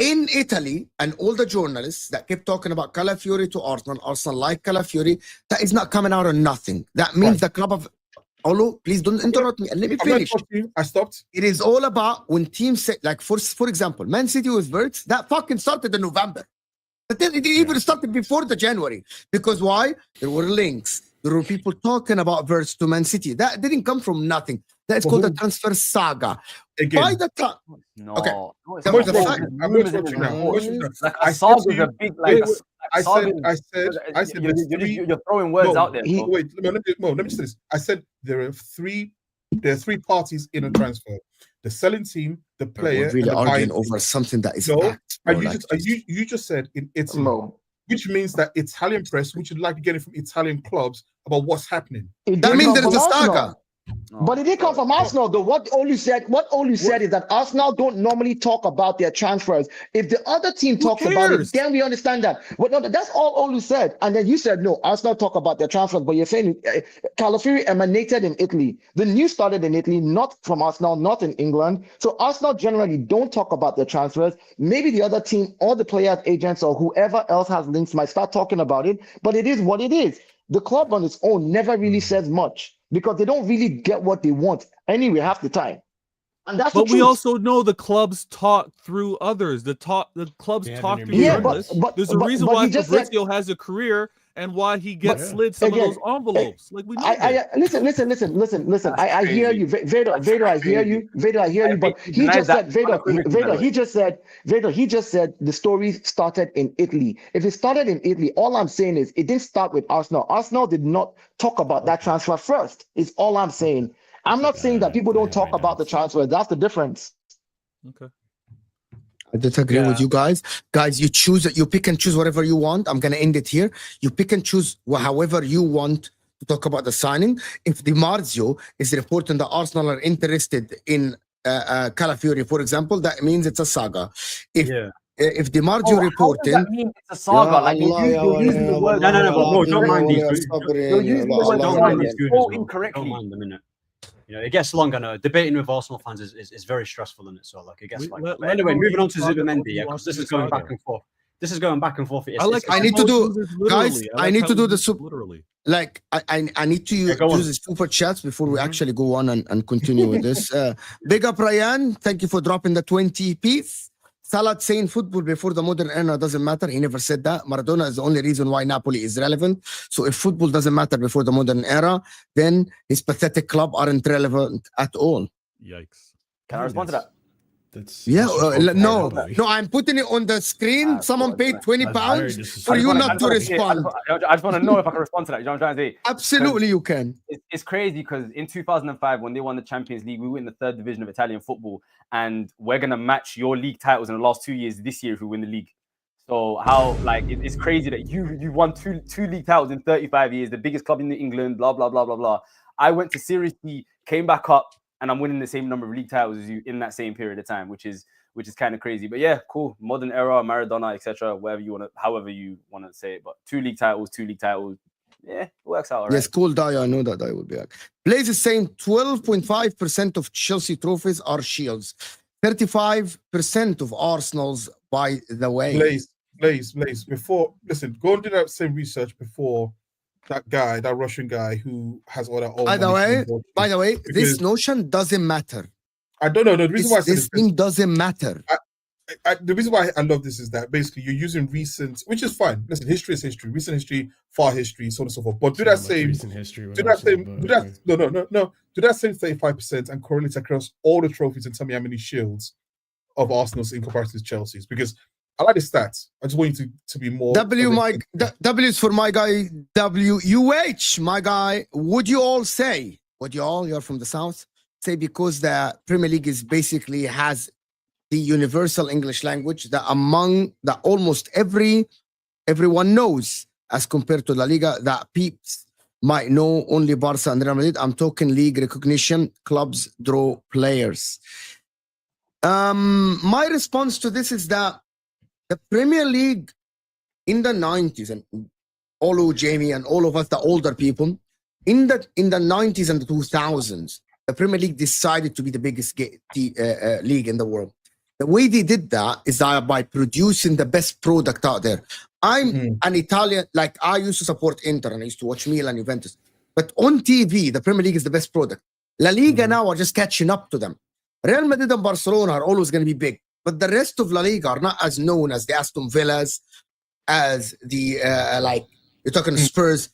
In Italy, and all the journalists that kept talking about Calafiori to Arsenal like Calafiori, that is not coming out of nothing. That means the club of Olo, please don't interrupt me and let me finish. I stopped. It is all about when teams say, like for example, Man City with Wirtz, that fucking started in November. But then it even started before the January. Because why? There were links. There were people talking about Wirtz to Man City. That didn't come from nothing. That's called the transfer saga. Again. By the time, no, okay. It's I'm not going to talk to you now. Like a saga is a big like. I said you're throwing words out there. Wait, let me say this. I said there are three parties in a transfer: the selling team, the player, we're really and the arguing buying over something that is no. fact. You just said in Italy, which means that Italian press, which would like to get it from Italian clubs about what's happening. That means there's a saga. But it didn't come from Arsenal, though. What Olu said is that Arsenal don't normally talk about their transfers. If the other team talks about it, then we understand that. But no, that's all Olu said. And then you said, no, Arsenal talk about their transfers, but you're saying Calafiori emanated in Italy. The news started in Italy, not from Arsenal, not in England. So Arsenal generally don't talk about their transfers. Maybe the other team or the players' agents or whoever else has links might start talking about it, but it is what it is. The club on its own never really says much, because they don't really get what they want anyway half the time. And that's but we also know the clubs talk through others. The clubs talk through journalists. There's a reason why Fabrizio has a career and why he gets slid some of those envelopes. Like we know. Listen. I hear you, vATOR. I hear you, vATOR. I hear you. But he just said, vATOR. He just said the story started in Italy. If it started in Italy, all I'm saying is it didn't start with Arsenal. Arsenal did not talk about that transfer first. Is all I'm saying. I'm not saying that people don't talk about the transfer. That's the difference. Okay. I disagree with you guys. Guys, you pick and choose whatever you want. I'm gonna end it here. You pick and choose however you want to talk about the signing. If Di Marzio is reporting that Arsenal are interested in Calafiori, for example, that means it's a saga. If Di Marzio reporting, that mean it's a saga? Like you're using the word. No, don't mind these. You're using the word don't mind these so incorrectly. Don't mind them, innit? You know, it gets long. I know debating with Arsenal fans is very stressful in it. So like it gets like. But anyway, moving on to Zubimendi, because this is going back and forth. This is going back and forth. I need to do, guys. I need to do the literally. Like I need to use the super chats before we actually go on and continue with this. Big up Ryan, thank you for dropping the 20 piece. Salah saying football before the modern era doesn't matter. He never said that. Maradona is the only reason why Napoli is relevant. So if football doesn't matter before the modern era, then his pathetic club aren't relevant at all. Yikes. Can I respond to that? No, I'm putting it on the screen. Someone paid £20 for you not to respond. I just want to know if I can respond to that. You know what I'm trying to say? Absolutely, you can. It's crazy because in 2005, when they won the Champions League, we were in the 3rd division of Italian football, and we're gonna match your league titles in the last 2 years this year if we win the league. So how it's crazy that you won two league titles in 35 years, the biggest club in England, blah blah blah blah blah. I went to Series B, came back up, and I'm winning the same number of league titles as you in that same period of time, which is kind of crazy. But yeah, cool. Modern era, Maradona, etc. Whatever you want to, however you want to say it. But 2 league titles. Yeah, it works out. All right. Yes, cool, Dio. I know that I will be back. Blaze is saying 12.5% of Chelsea trophies are shields. 35% of Arsenal's, by the way. Blaze. Before, listen, go and do that same research before that Russian guy who has all that old By the way, this notion doesn't matter. I don't know. The reason why this thing doesn't matter. The reason why I love this is that basically you're using recent, which is fine. Listen, history is history, recent history, far history, so on and so forth. But do that same recent history. Do that same 35% and correlate across all the trophies and tell me how many shields of Arsenal's in comparison to Chelsea's, because I like the stats. I just want you to be more. W is for my guy. WUH, my guy. Would you all say? You're from the south. Say because the Premier League is basically has the universal English language that almost everyone knows, as compared to La Liga that peeps might know only Barca and Real Madrid. I'm talking league recognition, clubs draw players. My response to this is that the Premier League in the 90s, and Olu, Jamie, and all of us, the older people, in the 90s and the 2000s, the Premier League decided to be the biggest league in the world. The way they did that is by producing the best product out there. I'm an Italian, like I used to support Inter and I used to watch Milan, Juventus. But on TV, the Premier League is the best product. La Liga now are just catching up to them. Real Madrid and Barcelona are always going to be big. But the rest of La Liga are not as known as the Aston Villas, as the, you're talking Spurs.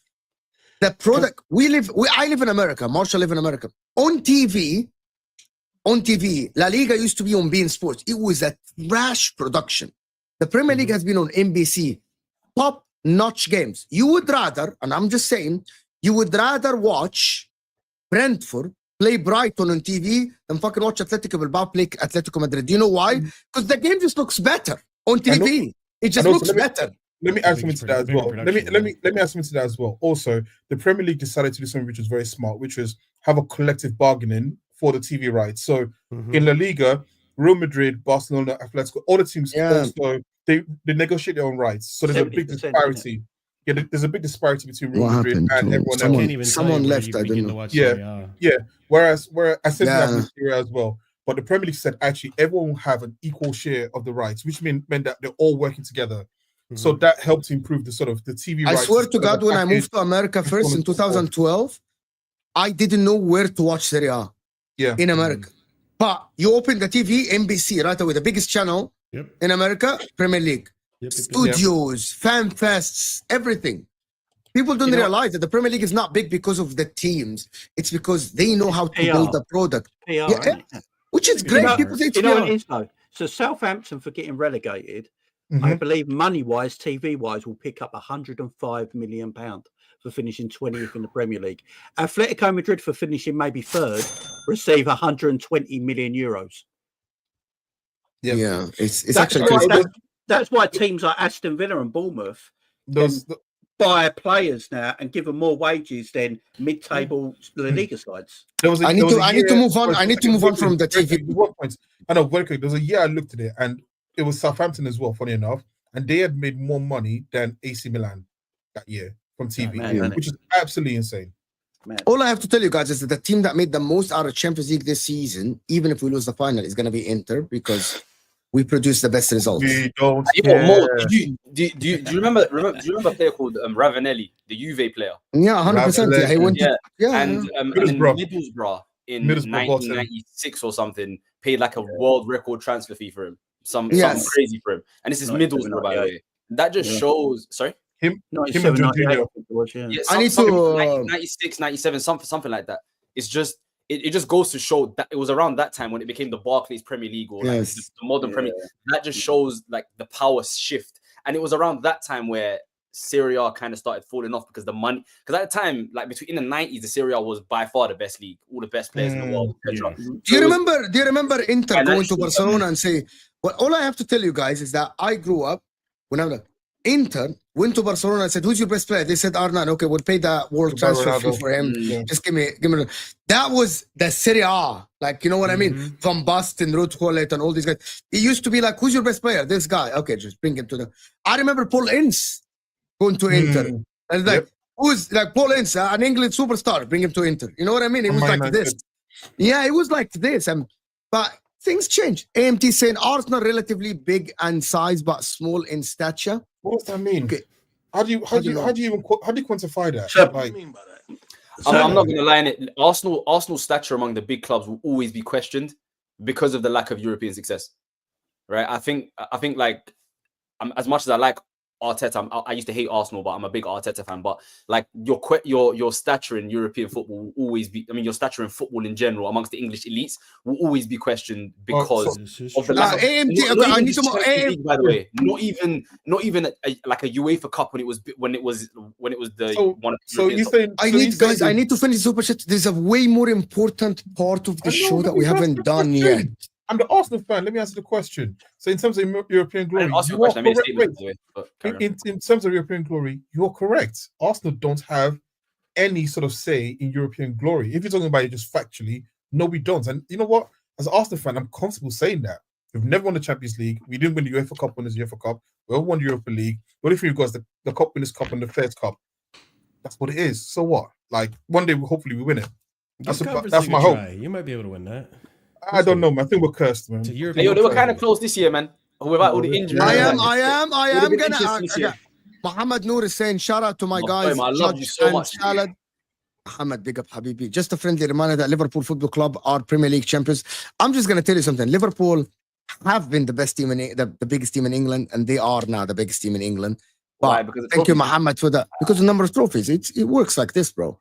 The product, I live in America, Marshal live in America. On TV, La Liga used to be on beIN Sports. It was a trash production. The Premier League has been on NBC, top-notch games. You would rather, and I'm just saying, you would rather watch Brentford play Brighton on TV than fucking watch Atletico Bilbao play Atletico Madrid. Do you know why? Because the game just looks better on TV. It just looks better. Let me add something to that as well. Let me add something to that as well. Also, the Premier League decided to do something which was very smart, which was have a collective bargaining for the TV rights. So in La Liga, Real Madrid, Barcelona, Atletico, all the teams also they negotiate their own rights. So there's a big disparity. Yeah, there's a big disparity between Real Madrid and everyone else. Someone left. I don't know. Yeah. Whereas I said that this year as well. But the Premier League said actually everyone will have an equal share of the rights, which meant that they're all working together. So that helped improve the sort of the TV rights. I swear to God, when I moved to America first in 2012, I didn't know where to watch Serie A in America. But you open the TV, NBC, right away, the biggest channel in America, Premier League. Studios, fan fests, everything. People don't realize that the Premier League is not big because of the teams. It's because they know how to build the product. Which is great. People say you know what it is, though? So Southampton, for getting relegated, I believe money-wise, TV-wise, will pick up £105 million for finishing 20th in the Premier League. Atletico Madrid, for finishing maybe third, receive €120 million. Yeah, it's actually that's why teams like Aston Villa and Bournemouth buy players now and give them more wages than mid-table La Liga sides. I need to move on. I need to move on from the TV. I know, very quick. There was a year I looked at it, and it was Southampton as well, funny enough, and they had made more money than AC Milan that year from TV, which is absolutely insane. All I have to tell you guys is that the team that made the most out of Champions League this season, even if we lose the final, is going to be Inter, because we produce the best results. We don't. Do you remember a player called Ravanelli, the Juve player? Yeah, 100%. Yeah, he went. And Middlesbrough in 1996 or something paid like a world record transfer fee for him. something crazy for him. And this is Middlesbrough, by the way. That just shows. Sorry, him and 97, Jorginho. 98, yeah, I need something to, like 96, 97, something like that. It's just it just goes to show that it was around that time when it became the Barclays Premier League or like the modern Premier League. That just shows like the power shift. And it was around that time where Serie A kind of started falling off because the money. Because at the time, like between the 90s, the Serie A was by far the best league, all the best players in the world. Do you remember Inter going to Barcelona and say, well, all I have to tell you guys is that I grew up when Inter went to Barcelona and said, who's your best player? They said R9. Okay, we'll pay that world transfer fee for him. Just give me. That was the Serie A. Like, you know what I mean? Van Basten, Ruud Gullit, and all these guys. It used to be like, who's your best player? This guy. Okay, just bring him to the. I remember Paul Ince going to Inter. And like, who's like Paul Ince, an England superstar? Bring him to Inter. You know what I mean? It was like this. Yeah, it was like this. But things change. AMT saying Arsenal relatively big in size but small in stature. What does that mean? Okay. How do you quantify that? So, like, what do you mean by that? I'm not going to lie in it. Arsenal's stature among the big clubs will always be questioned because of the lack of European success, right? I think like as much as I like Arteta, I used to hate Arsenal, but I'm a big Arteta fan. But like your stature in European football will always be. I mean, your stature in football in general amongst the English elites will always be questioned because of the lack of. AMT, I need to league, by the way, not even like a UEFA Cup when it was the one. So you saying? I need to finish super chat. There's a way more important part of the show that we haven't done yet. I'm the Arsenal fan. Let me answer the question. So in terms of European glory, in terms of European glory, you're correct. Arsenal don't have any sort of say in European glory. If you're talking about it just factually, no, we don't. And you know what? As an Arsenal fan, I'm comfortable saying that. We've never won the Champions League. We didn't win the UEFA Cup when it's the UEFA Cup. We all won the Europa League. What if we've got the Cup Winners' Cup and the Fairs Cup? That's what it is. So what? Like one day, hopefully, we win it. That's my hope. You might be able to win that. I don't know, man. I think we're cursed, man. They were kind of close this year, man. Without all the injuries. I am gonna. Muhammad Noor is saying, shout out to my guys. I love you so much. Muhammad, big up, Habibi. Just a friendly reminder that Liverpool Football Club are Premier League champions. I'm just gonna tell you something. Liverpool have been the best team in the biggest team in England, and they are now the biggest team in England. But why? Because thank you, Muhammad, for that. Because the number of trophies, it works like this, bro.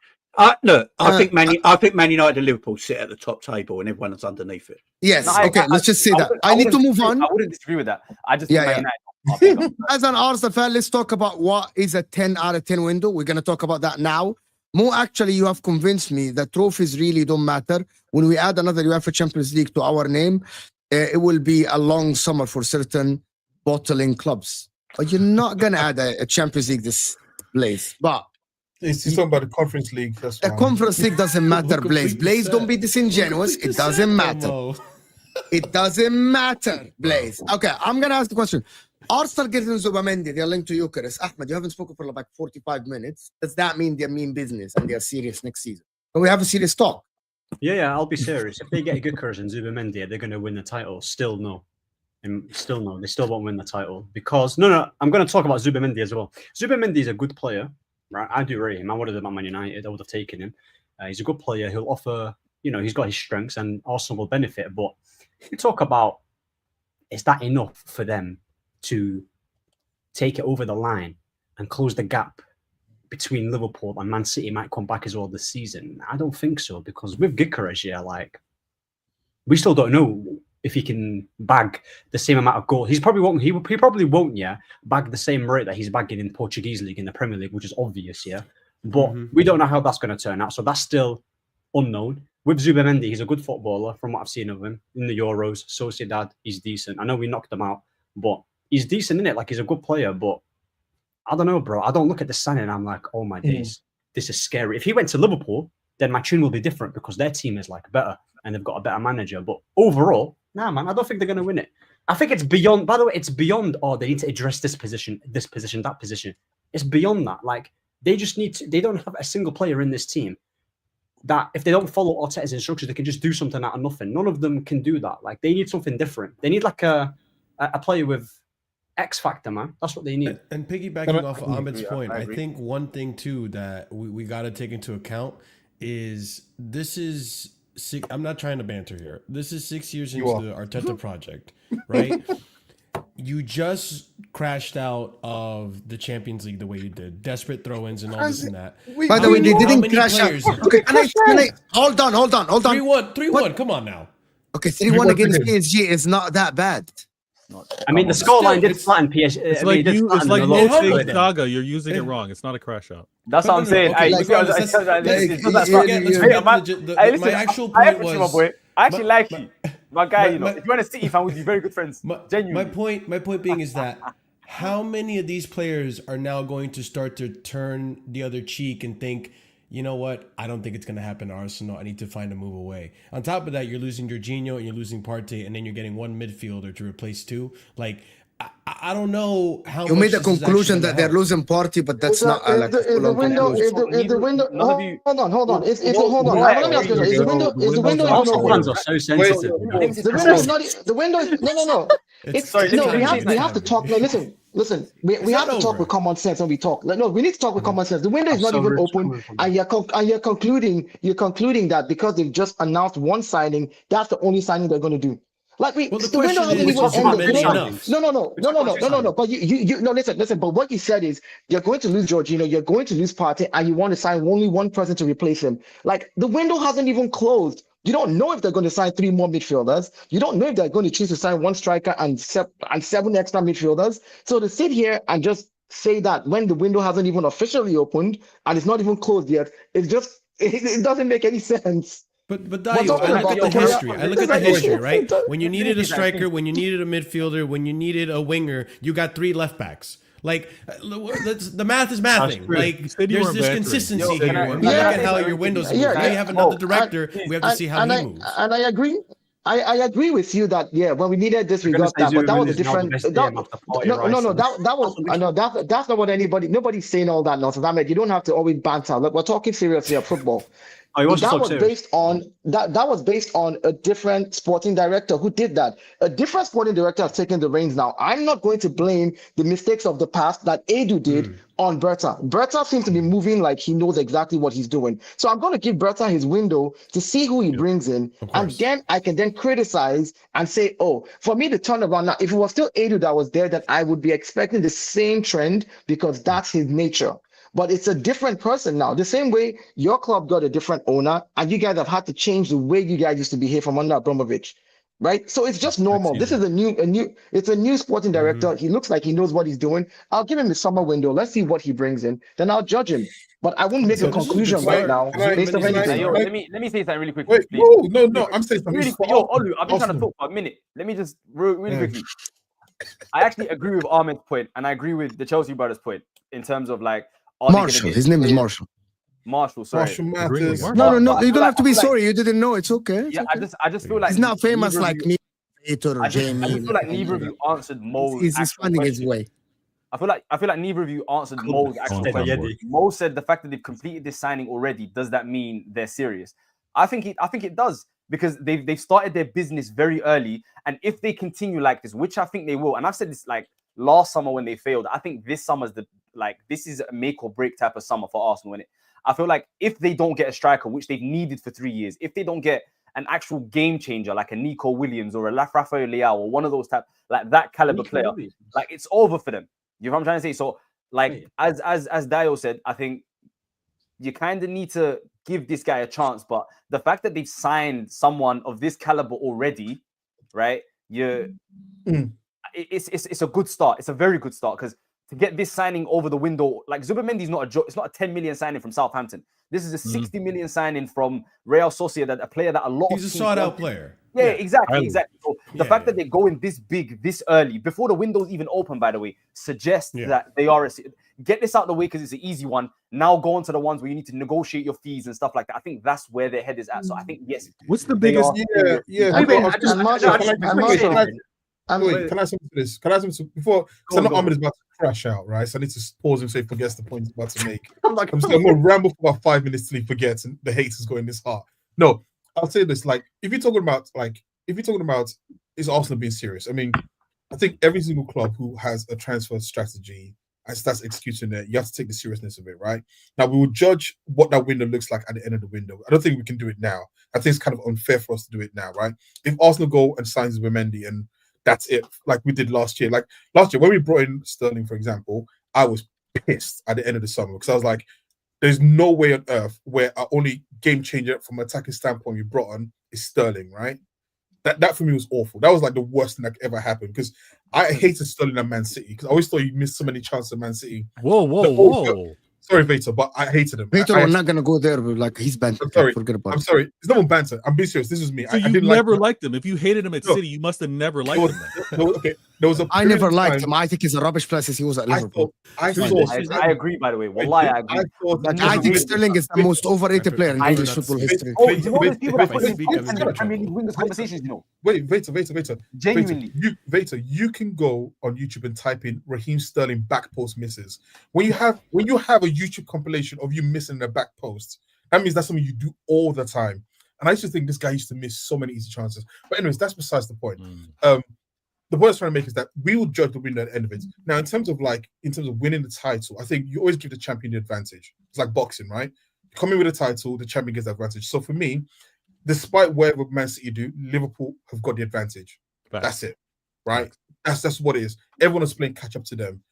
Look, I think Man United and Liverpool sit at the top table and everyone's underneath it. Yes, okay, let's just say that. I need to move on. I wouldn't disagree with that. I just As an Arsenal fan, let's talk about what is a 10 out of 10 window. We're going to talk about that now. Mo, actually, you have convinced me that trophies really don't matter. When we add another UEFA Champions League to our name, it will be a long summer for certain bottling clubs. But you're not going to add a Champions League this place. But he's talking about the Conference League. That's the Conference League doesn't matter, Blaze. Blaze, don't be disingenuous. It doesn't matter. It doesn't matter, Blaze. Okay, I'm going to ask the question. Arsenal getting Zubimendi, they're linked to Gyokeres. Ahmed, you haven't spoken for like 45 minutes. Does that mean they mean business and they're serious next season? Can we have a serious talk? Yeah, I'll be serious. If they get Gyokeres and Zubimendi, they're going to win the title. Still no. And still no. They still won't win the title. Because, no, I'm going to talk about Zubimendi as well. Zubimendi is a good player. Right, I do rate him. I would have done at Man United. I would have taken him. He's a good player. He'll offer, he's got his strengths and Arsenal will benefit. But you talk about, is that enough for them to take it over the line and close the gap between Liverpool and Man City might come back as well this season? I don't think so, because with Gyokeres, we still don't know if he can bag the same amount of goals. He probably won't, bag the same rate that he's bagging in the Portuguese league, in the Premier League, which is obvious, But we don't know how that's going to turn out. So that's still unknown. With Zubimendi, he's a good footballer from what I've seen of him in the Euros. Sociedad, he's decent. I know we knocked him out, but he's decent in it. Like, he's a good player, but I don't know, bro. I don't look at the signing and I'm like, oh my days, this is scary. If he went to Liverpool, then my tune will be different because their team is better and they've got a better manager. But overall, nah, man, I don't think they're going to win it. I think it's beyond, by the way, it's beyond, they need to address this position, that position. It's beyond that. They just need to, they don't have a single player in this team that if they don't follow Arteta's instructions, they can just do something out of nothing. None of them can do that. They need something different. They need a player with X factor, man. That's what they need. And piggybacking off of Ahmed's point, I think one thing too that we got to take into account is this is I'm not trying to banter here. This is 6 years You into the Arteta project, right? You just crashed out of the Champions League the way you did. Desperate throw-ins and all this and that. By the way, they didn't crash out. Okay, can I hold on. 3-1. Come on now. Okay, 3-1 against PSG is not that bad. I mean, the scoreline did flatten PSG. It's like it's like saying Saga. You're using it wrong. It's not a crash out. That's what I'm saying. Okay, My actual point was. I actually like you, my guy. You know, if you're a City fan, we'd be very good friends. Genuinely. My point being is that how many of these players are now going to start to turn the other cheek and think, you know what? I don't think it's going to happen to Arsenal. I need to find a move away. On top of that, you're losing Jorginho and you're losing Partey, and then you're getting one midfielder to replace two. Like, I don't know how you made the conclusion that they're losing Partey, but that's not like the window. Hold on. Let me ask you. Is the window even open? Fans are so sensitive. The window is not. The window is no. It's no. We have to talk. No, listen. We have to talk with common sense when we talk. No, we need to talk with common sense. The window is not even open, and you're concluding that because they've just announced one signing, that's the only signing they're going to do. Like the window hasn't even ended. No. But you no, listen. But what you said is you're going to lose Jorginho, you're going to lose Partey, and you want to sign only one person to replace him. Like the window hasn't even closed. You don't know if they're going to sign 3 more midfielders. You don't know if they're going to choose to sign 1 striker and 7 extra midfielders. So to sit here and just say that when the window hasn't even officially opened and it's not even closed yet, it doesn't make any sense. But Dayo, I look at the history, right? When you needed a striker, when you needed a midfielder, when you needed a winger, you got 3 left backs. Like, the math is mathing. Like, there's this consistency here. When we look at how your windows move, now you have another director. We have to see how he moves. And I agree. I agree with you that when we needed this, we got that. But that was a different. That's not what nobody's saying all that nonsense. Ahmed, you don't have to always banter. Look, we're talking seriously of football. That was based on a different sporting director who did that. A different sporting director has taken the reins now. I'm not going to blame the mistakes of the past that Edu did on Berta. Berta seems to be moving like he knows exactly what he's doing. So I'm going to give Berta his window to see who he brings in, and then I can then criticize and say, oh, for me to turn around now, if it was still Edu that was there, then I would be expecting the same trend because that's his nature. But it's a different person now. The same way your club got a different owner, and you guys have had to change the way you guys used to behave from under Abramovich, right? So it's just normal. This is a new sporting director. He looks like he knows what he's doing. I'll give him the summer window. Let's see what he brings in. Then I'll judge him. But I wouldn't make a conclusion right now based on anything. Let me say something really quickly. Wait, no, I'm saying something. Really, Olu, I've been trying to talk for a minute. Let me just really quickly. I actually agree with Ahmed's point, and I agree with the Chelsea brothers' point in terms of like. Marshal. His name is Marshal. Marshal, sorry. No. You don't have to be sorry. You didn't know. It's okay. Yeah, I just feel like he's not famous like me, vATOR or Jamie. I feel like neither of you answered Mo's. He's finding his way. I feel like neither of you answered Mo's actual question. Mo said the fact that they've completed this signing already, does that mean they're serious? I think it does, because they've started their business very early, and if they continue like this, which I think they will, and I've said this like last summer when they failed, I think this summer's this is a make or break type of summer for Arsenal. I feel like if they don't get a striker, which they've needed for 3 years, if they don't get an actual game changer like a Nico Williams or a Rafael Leao or one of those type, like that caliber player, like it's over for them. You know what I'm trying to say? So like as Dayo said, I think you kind of need to give this guy a chance. But the fact that they've signed someone of this caliber already, right? It's a good start. It's a very good start, because to get this signing over the window, like Zubimendi is not a joke. It's not a 10 million signing from Southampton. This is a 60 million signing from Real Sociedad, a player that a lot of he's a sought-out player. Yeah, exactly. So the fact that they're going this big, this early, before the window's even open, by the way, suggests that they are get this out of the way because it's an easy one. Now go on to the ones where you need to negotiate your fees and stuff like that. I think that's where their head is at. So I think yes. What's the biggest? Can I say this? Can I say something before? So Ahmed is about to crash out, right? So I need to pause him so he forgets the point he's about to make. I'm going to ramble for about 5 minutes till he forgets, and the hate is going this hard. No, I'll say this: like, if you're talking about is Arsenal being serious? I mean, I think every single club who has a transfer strategy and that's executing it. You have to take the seriousness of it, right? Now we will judge what that window looks like at the end of the window. I don't think we can do it now. I think it's kind of unfair for us to do it now, right? If Arsenal go and sign Zubimendi and that's it, like we did last year. Like last year when we brought in Sterling, for example, I was pissed at the end of the summer because I was like, there's no way on earth where our only game changer from an attacking standpoint we brought on is Sterling, right? That for me was awful. That was like the worst thing that could ever happen because I hated Sterling at Man City because I always thought he missed so many chances at Man City. Whoa. Sorry, vATOR, but I hated him. vATOR, we're not gonna go there. But like he's banned. I'm sorry. Forget about I'm it. sorry. It's not one banter. I'm being serious. This is me. So you never liked him. If you hated him at City, you must have never liked him. Okay. There was a I never liked him. I think he's a rubbish player since he was at Liverpool. I agree, by the way. Wallahi, I agree. I think Sterling is the most overrated player in English football history. Oh, you know those people that put in Premier League wingers conversations, you know? Wait, vATOR. Genuinely. vATOR, you can go on YouTube and type in Raheem Sterling back post misses. When you have a YouTube compilation of you missing the back post, that means that's something you do all the time. And I used to think this guy used to miss so many easy chances. But anyways, that's besides the point. The point I was trying to make is that we will judge the winner at the end of it. Now, in terms of winning the title, I think you always give the champion the advantage. It's like boxing, right? You come in with a title, the champion gets the advantage. So for me, despite whatever Man City do, Liverpool have got the advantage. That's it, right? That's what it is. Everyone is playing catch up to them.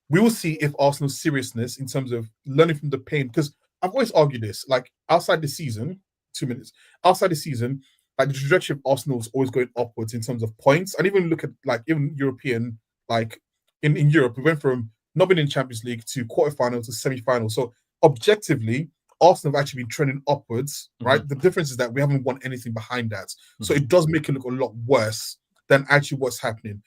We will see if Arsenal's seriousness in terms of learning from the pain, because I've always argued this, like outside the season, 2 minutes, outside the season, like the trajectory of Arsenal is always going upwards in terms of points. And even look at like even European, like in Europe, we went from not being in Champions League to quarterfinal to semi-final. So objectively, Arsenal have actually been trending upwards, right? The difference is that we haven't won anything behind that. So it does make it look a lot worse than actually what's happening.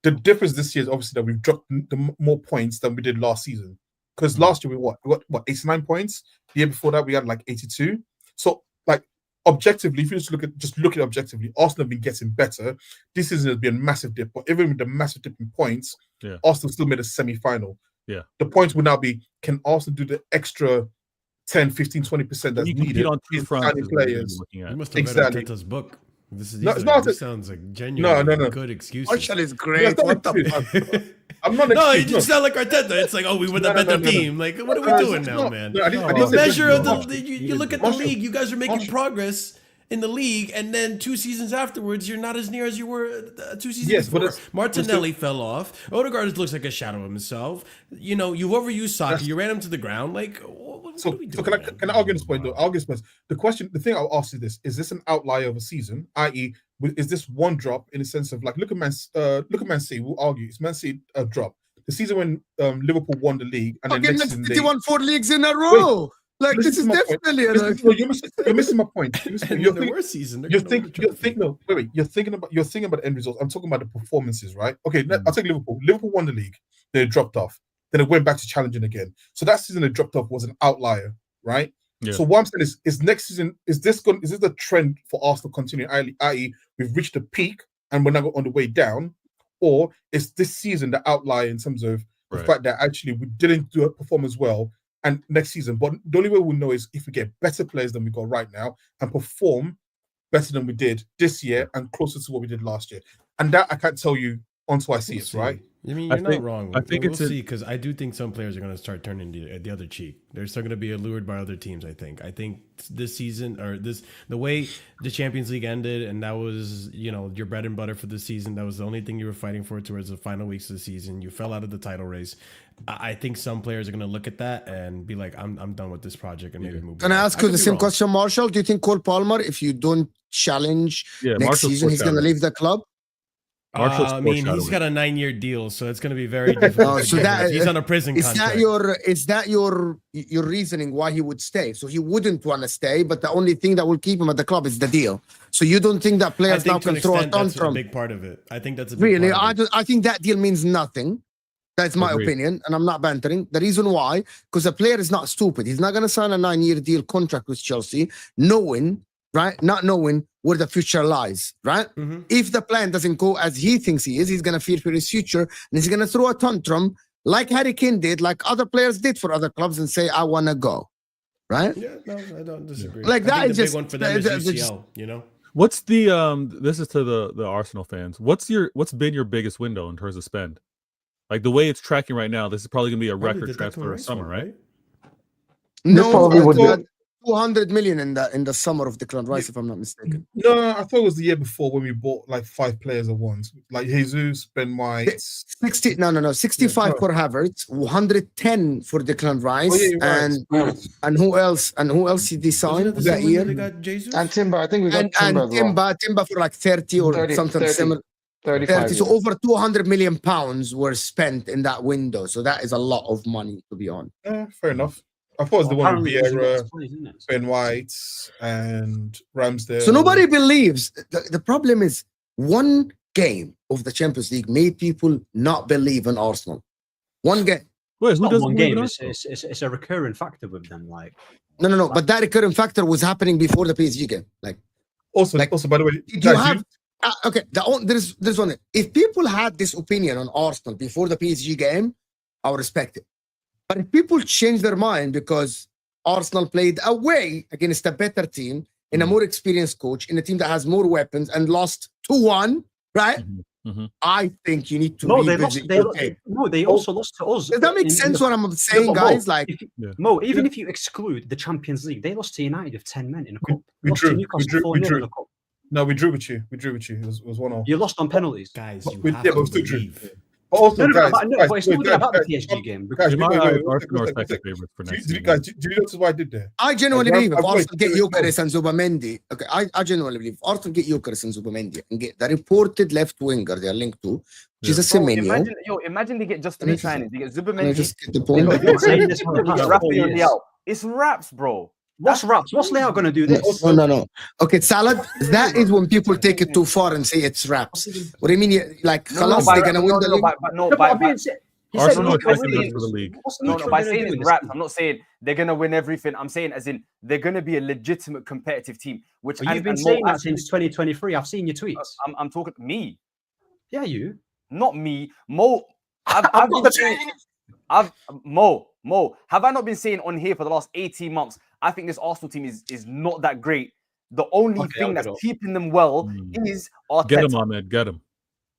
The difference this year is obviously that we've dropped more points than we did last season. Because last year we got 89 points. The year before that we had like 82. So like objectively, if you just look at it objectively, Arsenal have been getting better. This season has been a massive dip, but even with the massive dip in points, Arsenal still made a semi-final. Yeah. The point will now be, can Arsenal do the extra 10, 15, 20% that's needed on two fronts players? You must have read Arteta's book. This sounds like genuine good excuse. Marshal is great. I'm not. No, you just sound like Arteta. It's like, oh, we were the better team. Like, what are we doing now, man? Measure of you look at the league. You guys are making progress in the league, and then 2 seasons afterwards, you're not as near as you were 2 seasons before. Martinelli fell off. Odegaard looks like a shadow of himself. You know, you overused Saka. You ran him to the ground. Like, so can I argue this point though? The thing I'll ask you is this an outlier of a season? I.e., is this one drop in the sense of like look at Man City? We'll argue it's Man City a drop. The season when Liverpool won the league and then next season they won 4 leagues in a row. Like this is definitely you're missing my point. You're the worst season. You're thinking about the end results. I'm talking about the performances, right? Okay, I'll take Liverpool. Liverpool won the league. They dropped off. Then it went back to challenging again. So that season they dropped off was an outlier, right? Yeah. So what I'm saying is next season, is this the trend for Arsenal continuing? I.e., we've reached a peak and we're now on the way down, or is this season the outlier in terms of the fact that actually we didn't perform as well? And next season, but the only way we'll know is if we get better players than we got right now and perform better than we did this year and closer to what we did last year. And that I can't tell you until I see it, right? I mean, you're not wrong. I think we'll see, because I do think some players are going to start turning the other cheek. They're still going to be allured by other teams, I think. I think this season, or the way the Champions League ended, and that was, your bread and butter for the season. That was the only thing you were fighting for towards the final weeks of the season. You fell out of the title race. I think some players are going to look at that and be like, I'm done with this project, and maybe move on. Can I ask you the same question, Marshall? Do you think Cole Palmer, if you don't challenge next season, he's going to leave the club? I mean, he's got a 9-year deal, so it's going to be very difficult. So that, he's on a prison contract. Is that your reasoning why he would stay? So he wouldn't want to stay, but the only thing that will keep him at the club is the deal. So you don't think that players now can throw a tantrum? That's a big part of it. I think that's a big part of it. I think that deal means nothing. That's my opinion, and I'm not bantering. The reason why, because a player is not stupid. He's not going to sign a 9-year deal contract with Chelsea, not knowing where the future lies, right? If the plan doesn't go as he thinks he is, he's going to fear for his future, and he's going to throw a tantrum like Harry Kane did, like other players did for other clubs, and say, I want to go, right? Yeah, no, I don't disagree. Like that is just big one for them is UCL, What's the this is to the Arsenal fans. What's been your biggest window in terms of spend? Like the way it's tracking right now, this is probably gonna be a Probably record the transfer Declan of Rice summer, one, right? This probably would be. 200 million in the summer of Declan Rice, if I'm not mistaken. No, I thought it was the year before when we bought like 5 players at once, like Jesus, Ben White. 65 for Havertz, 110 for Declan Rice, you're right. and who else? And who else did they sign Wasn't it the that same when year? they got Jesus? And Timber, I think we got And Timber as well. Timber for like 30 or 30, something 30. similar. 35 30. So years. over 200 million pounds were spent in that window. So that is a lot of money, to be honest. Fair enough. I thought it was the one with Apparently Vieira, it's plays, isn't it? Ben White, and Ramsdale. So nobody believes. The problem is one game of the Champions League made people not believe in Arsenal. One game. Wait, It's who not doesn't one believe in game. Arsenal? It's a recurring factor with them. Like No. But that recurring factor was happening before the PSG game. Also, by the way, Did guys, you have? Okay, there's one. If people had this opinion on Arsenal before the PSG game, I would respect it. But if people change their mind because Arsenal played away against a better team, in a more experienced coach, in a team that has more weapons and lost 2-1, right? I think you need to revisit your game. They also lost to us. Does that make sense what I'm saying, guys? Mo, even if you exclude the Champions League, they lost to United with 10 men in a cup. We Lost to drew. Newcastle 4-0 in a cup. No, we drew with you. It was 1-0. You lost on penalties. Guys, But you we- have yeah, but to we still drew. believe. Also, guys, but it's not even about the PSG game. Guys, In my wait, eyes, wait, Arsenal are wait, second favorites for next do season. you notice what I did there? I genuinely I've- believe if I've- Arsenal get wait, Gyokeres and Zubimendi, okay, I genuinely believe if Arsenal get Gyokeres and Zubimendi and get the reported left winger they are linked to, which is a Semenyo. Imagine they get just 3 signings. They get Can I Zubimendi. just get the They point? got Been saying this for the Gyokeres, past Rafinha 4 and years. Leao. It's raps, bro. What's Raps? What's Leao going to do this? No. Okay, Salad, that is when people take it too far and say it's raps. What do you mean? Like, khalas, they're going to win the league? Arsenal are second best for the league. By saying it's raps, I'm not saying they're going to win everything. I'm saying as in they're going to be a legitimate competitive team. Which You've been saying that since 2023. I've seen your tweets. I'm talking me. Yeah, you. Not me. Mo. I've been saying. Mo. Have I not been saying on here for the last 18 months? I think this Arsenal team is not that great. The only thing that's keeping them well is Arteta. Get him, Ahmed. Get him.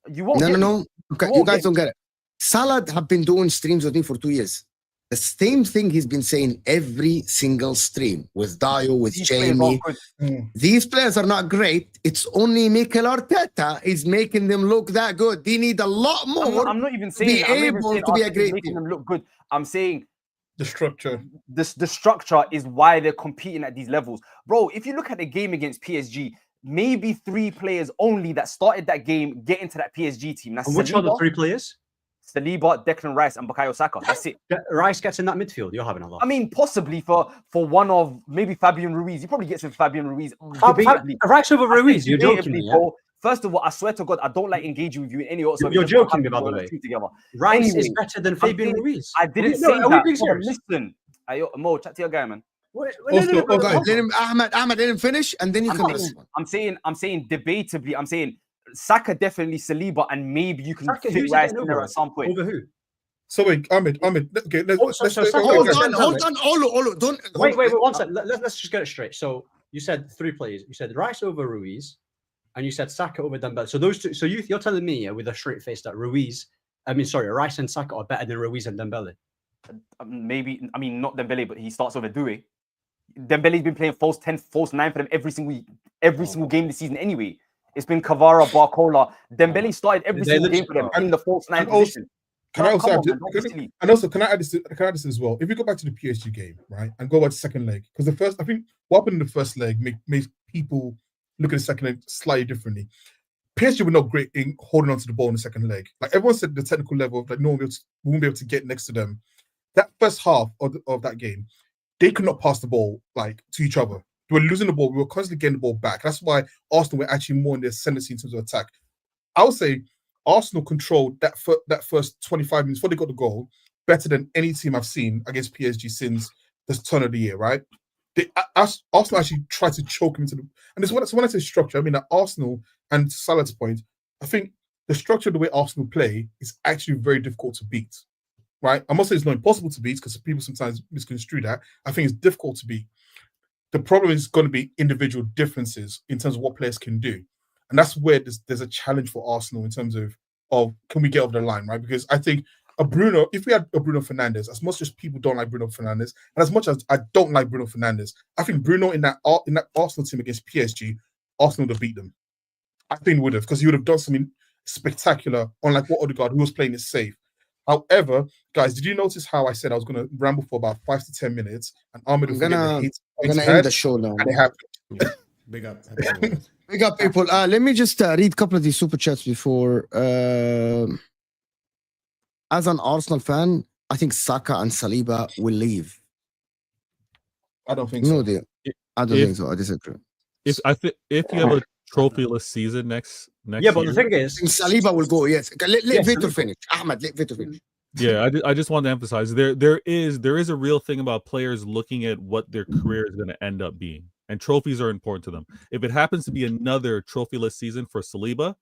You won't. No. Okay, you guys don't get it. Salah have been doing streams with me for 2 years. The same thing he's been saying every single stream with Dio, with Jamie. These players are not great. It's only Mikel Arteta is making them look that good. They need a lot more. I'm not even saying to be able to be a great making team. them look good. I'm saying the structure. The structure is why they're competing at these levels, bro. If you look at the game against PSG, maybe 3 players only that started that game get into that PSG team. That's and which are the 3 players? Saliba, Declan Rice, and Bukayo Saka. That's it. Rice gets in that midfield. You're having a lot. I mean, possibly for one of maybe Fabian Ruiz. He probably gets with Fabian Ruiz. Rice over Ruiz. You're joking me, yeah? First of all, I swear to God, I don't like engaging with you in any other. You're joking me, by the way. Rice is better than Fabian Ruiz. I didn't say that. Listen, Mo, chat to your guy, man. Ahmed, let him finish, and then you can respond. I'm saying debatably. I'm saying Saka definitely, Saliba, and maybe you can fit Rice in there at some point. Over who? So wait, Ahmed. Okay, let's hold on. Olo, don't wait. One second. Let's just get it straight. So you said 3 players. You said Rice over Ruiz, and you said Saka over Dembele. So those 2. So you're telling me with a straight face that Rice and Saka are better than Ruiz and Dembele. Maybe. I mean, not Dembele, but he starts over Doué. Dembele's been playing false 10, false 9 for them every single game this season. Anyway, it's been Kvara, Barcola. Dembele started every single game for them in the false 9 position. Can I add this as well? If you go back to the PSG game, right, and go back to second leg, because I think what happened in the first leg made people look at the second leg slightly differently. PSG were not great in holding on to the ball in the second leg. Like everyone said, the technical level, like no one won't be able to get next to them. That first half of that game, they could not pass the ball like to each other. They were losing the ball. We were constantly getting the ball back. That's why Arsenal were actually more in their ascendancy in terms of attack. I would say Arsenal controlled that first 25 minutes before they got the goal better than any team I've seen against PSG since the turn of the year, right? Arsenal actually tried to choke him into the... And so when I say structure, I mean that Arsenal, and to Salah's point, I think the structure of the way Arsenal play is actually very difficult to beat, right? I'm not saying it's not impossible to beat because people sometimes misconstrue that. I think it's difficult to beat. The problem is going to be individual differences in terms of what players can do. And that's where there's a challenge for Arsenal in terms of can we get over the line, right? Because I think a Bruno, if we had a Bruno Fernandes, as much as people don't like Bruno Fernandes, and as much as I don't like Bruno Fernandes, I think Bruno in that Arsenal team against PSG, Arsenal would have beat them. I think would have, because he would have done something spectacular, unlike what Odegaard, who was playing it safe. However, guys, did you notice how I said I was going to ramble for about 5 to 10 minutes, and Ahmed I'm will forget gonna the hate end the show now. and it happened. Yeah. Big up. Big up, people. Let me just read a couple of these super chats before. As an Arsenal fan, I think Saka and Saliba will leave. I don't think so. No, I don't think so. I disagree. If you have a trophyless season next Yeah, but year, the thing is, Saliba will go. Yes, let Yes, Vitor Saliba. finish. Ahmed, let Vitor finish. yeah, I just wanted to emphasize there is a real thing about players looking at what their career is going to end up being, and trophies are important to them. If it happens to be another trophyless season for Saliba,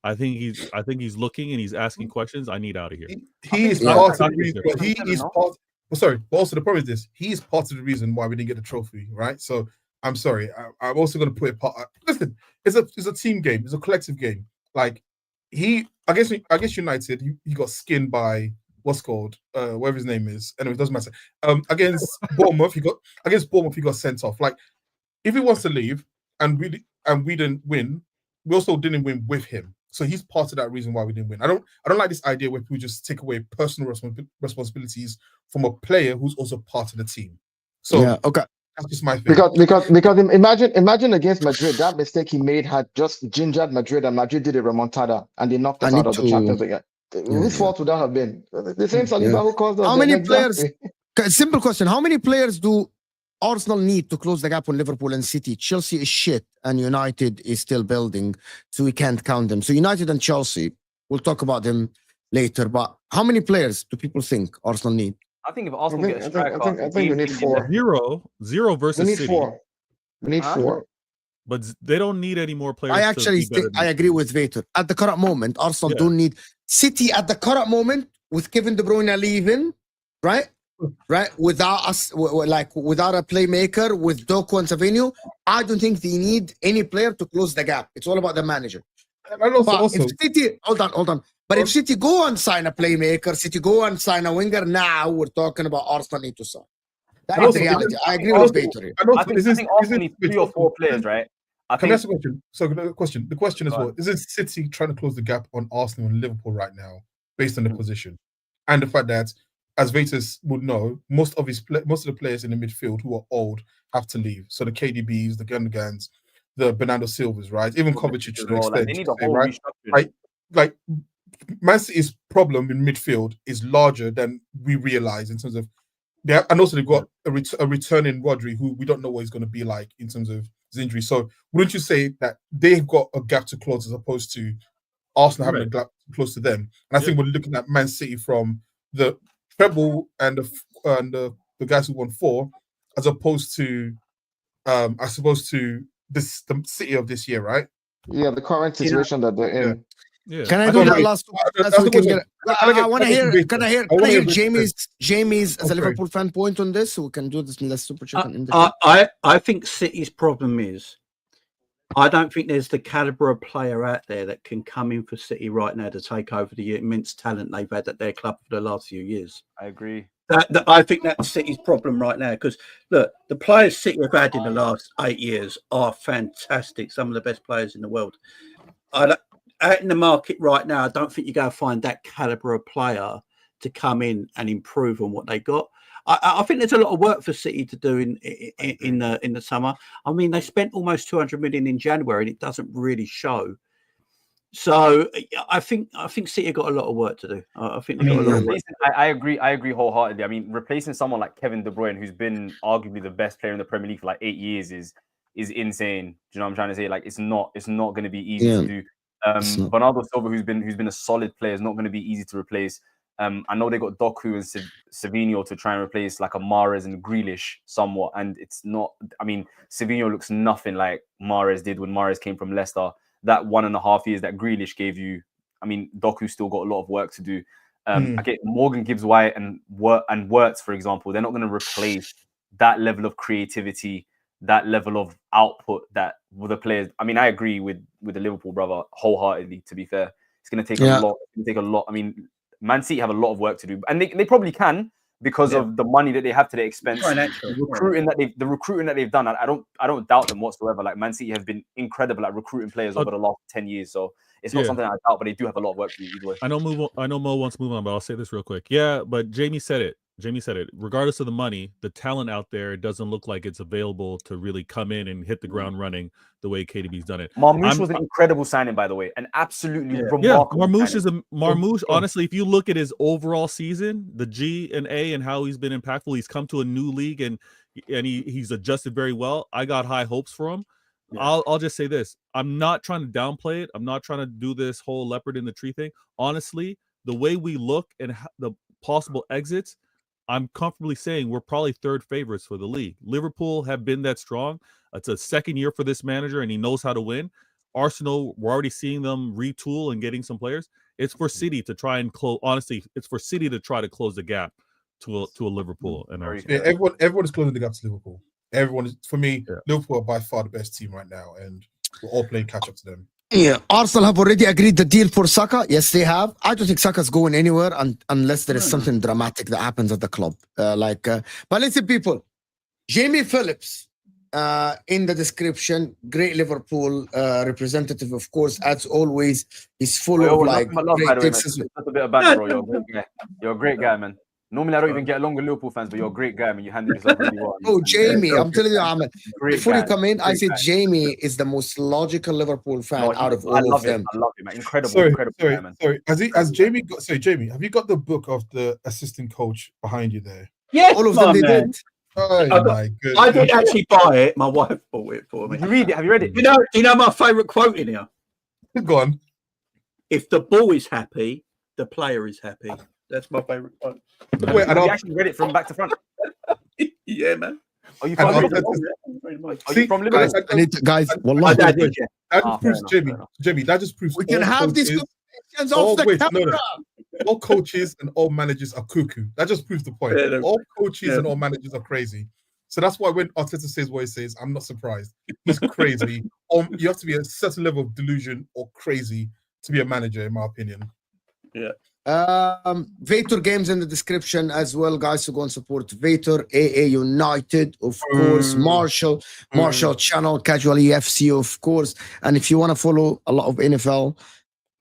I think he's looking and he's asking questions. I need out of here. He is Yeah. part of the Saka's reason. different. He is part. Well, sorry, but also the problem is this: he is part of the reason why we didn't get the trophy, right? So I'm sorry. I'm also going to put it part. Listen, it's a team game. It's a collective game. Like I guess United, he got skinned by what's called whatever his name is. Anyway, it doesn't matter. Against Bournemouth, he got sent off. Like if he wants to leave and we didn't win, we also didn't win with him. So he's part of that reason why we didn't win. I don't like this idea where people just take away personal responsibilities from a player who's also part of the team. So Yeah, okay. that's just my thing. Because imagine against Madrid, that mistake he made had just gingered Madrid, and Madrid did a remontada and they knocked us out of the Champions League. Whose fault would that have been? The same Saliba who caused us. How many Exactly. players? Simple question: how many players do Arsenal need to close the gap on Liverpool and City? Chelsea is shit, and United is still building, so we can't count them. So United and Chelsea, we'll talk about them later. But how many players do people think Arsenal need? I think if Arsenal get a striker, I think we need 4. Zero versus We need City. 4. We need 4. But they don't need any more players. I actually I agree with Vator. At the current moment, Arsenal don't need City at the current moment with Kevin De Bruyne leaving, right? Right, without us, without a playmaker, with Doku and Savinho, I don't think they need any player to close the gap. It's all about the manager. And also, if City, hold on. But if City go and sign a playmaker, City go and sign a winger, now we're talking about Arsenal need to sign. That is the reality. I agree with Vator here. I think Arsenal need 3 or 4 players, right? Can I ask a question? So the question is what? Isn't City trying to close the gap on Arsenal and Liverpool right now, based on the position and the fact that, as Vatus would know, most of the players in the midfield who are old have to leave. So the KDBs, the Gundogan's, the Bernardo Silvas, right? Even Kovacic to an extent, they need a whole right? restructuring. Like Man City's problem in midfield is larger than we realize in terms of and also they've got a returning Rodri who we don't know what he's going to be like in terms of his injury. So wouldn't you say that they've got a gap to close as opposed to Arsenal having a gap close to them? And I think we're looking at Man City from the treble and the guys who won 4, as opposed to the City of this year, right? Yeah, the current situation that they're in. Yeah. Can I do that last? I want to hear. Can I hear Jamie's as a Liverpool fan point on this? So we can do this in less super chat. I think City's problem is, I don't think there's the caliber of player out there that can come in for City right now to take over the immense talent they've had at their club for the last few years. I agree. I think that's City's problem right now, because look, the players City have had in the last 8 years are fantastic. Some of the best players in the world. Out in the market right now, I don't think you're going to find that caliber of player to come in and improve on what they got. I think there's a lot of work for City to do in the summer. I mean, they spent almost 200 million in January, and it doesn't really show. So I think City got a lot of work to do. I think they got a lot of work. I agree wholeheartedly. I mean, replacing someone like Kevin De Bruyne, who's been arguably the best player in the Premier League for like 8 years, is insane. Do you know what I'm trying to say? Like, it's not going to be easy to do. Bernardo Silva, who's been a solid player, is not going to be easy to replace. I know they got Doku and Savinho to try and replace like a Mahrez and Grealish somewhat, and it's not. I mean, Savinho looks nothing like Mahrez did when Mahrez came from Leicester. That 1.5 years that Grealish gave you, I mean, Doku's still got a lot of work to do. Okay, Morgan Gibbs-White and Wirtz, for example, they're not going to replace that level of creativity, that level of output that with the players. I mean, I agree with the Liverpool brother wholeheartedly. To be fair, it's going to take a lot. It's going to take a lot. I mean, Man City have a lot of work to do, and they probably can because of the money that they have to their expense. Financial. The recruiting that they've done. I don't doubt them whatsoever. Like Man City have been incredible at recruiting players over the last 10 years. So it's not something I doubt, but they do have a lot of work to do either way. I know Mo wants to move on, but I'll say this real quick. Yeah, but Jamie said it. Regardless of the money, the talent out there doesn't look like it's available to really come in and hit the ground running the way KDB's done it. Marmoush was an incredible signing, by the way, an absolutely remarkable. Marmoush. Honestly, if you look at his overall season, the G and A, and how he's been impactful, he's come to a new league and he's adjusted very well. I got high hopes for him. Yeah. I'll just say this: I'm not trying to downplay it. I'm not trying to do this whole leopard in the tree thing. Honestly, the way we look and the possible exits, I'm comfortably saying we're probably third favorites for the league. Liverpool have been that strong. It's a second year for this manager, and he knows how to win. Arsenal, we're already seeing them retool and getting some players. It's for City to try and close. Honestly, it's for City to try to close the gap to a Liverpool. And everyone is closing the gap to Liverpool. Everyone is, for me, Liverpool are by far the best team right now, and we're all playing catch up to them. Yeah, Arsenal have already agreed the deal for Saka. Yes, they have. I don't think Saka's going anywhere unless there is something dramatic that happens at the club. But listen, people, Jamie Phillips in the description, great Liverpool representative, of course, as always. He's full of like great takes. That's a bit of banter, bro. You're a great guy, man. Normally, I don't even get along with Liverpool fans, but you're a great guy, man. You handle yourself really well. Oh, Jamie, I'm telling you, Ahmed. Before you come in, I said Jamie is the most logical Liverpool fan out of all of them. I love him, man. Incredible guy, man. Has Jamie got? Sorry, Jamie, have you got the book of the assistant coach behind you there? Yes, all of them they did. Oh my goodness! I didn't actually buy it. My wife bought it for me. Did you read it? Have you read it? You know my favourite quote in here. Go on. If the ball is happy, the player is happy. That's my favourite quote. Wait, and I actually read it from back to front. Yeah, man. Are you from Liverpool? Guys, wallah. That just proves, Jamie, that just proves we can have these conversations off the camera. All coaches and all managers are cuckoo. That just proves the point. All coaches and all managers are crazy. So that's why when Arteta says what he says, I'm not surprised. He's crazy. You have to be a certain level of delusion or crazy to be a manager, in my opinion. Yeah. vATOR games in the description as well, guys. So go and support vATOR, AA United, of course, Marshal channel, Casual EFC, of course. And if you want to follow a lot of NFL,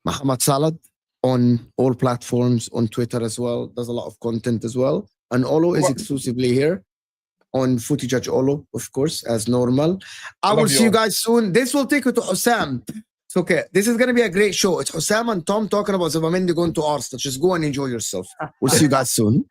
Muhammad Salad on all platforms, on Twitter as well, does a lot of content as well. And Olo is exclusively here on Footy Judge Olo, of course, as normal. I will see you guys soon. This will take you to Hussam. It's okay. This is going to be a great show. It's Hussam and Tom talking about Zubimendi going to Arsenal. Just go and enjoy yourself. We'll see you guys soon.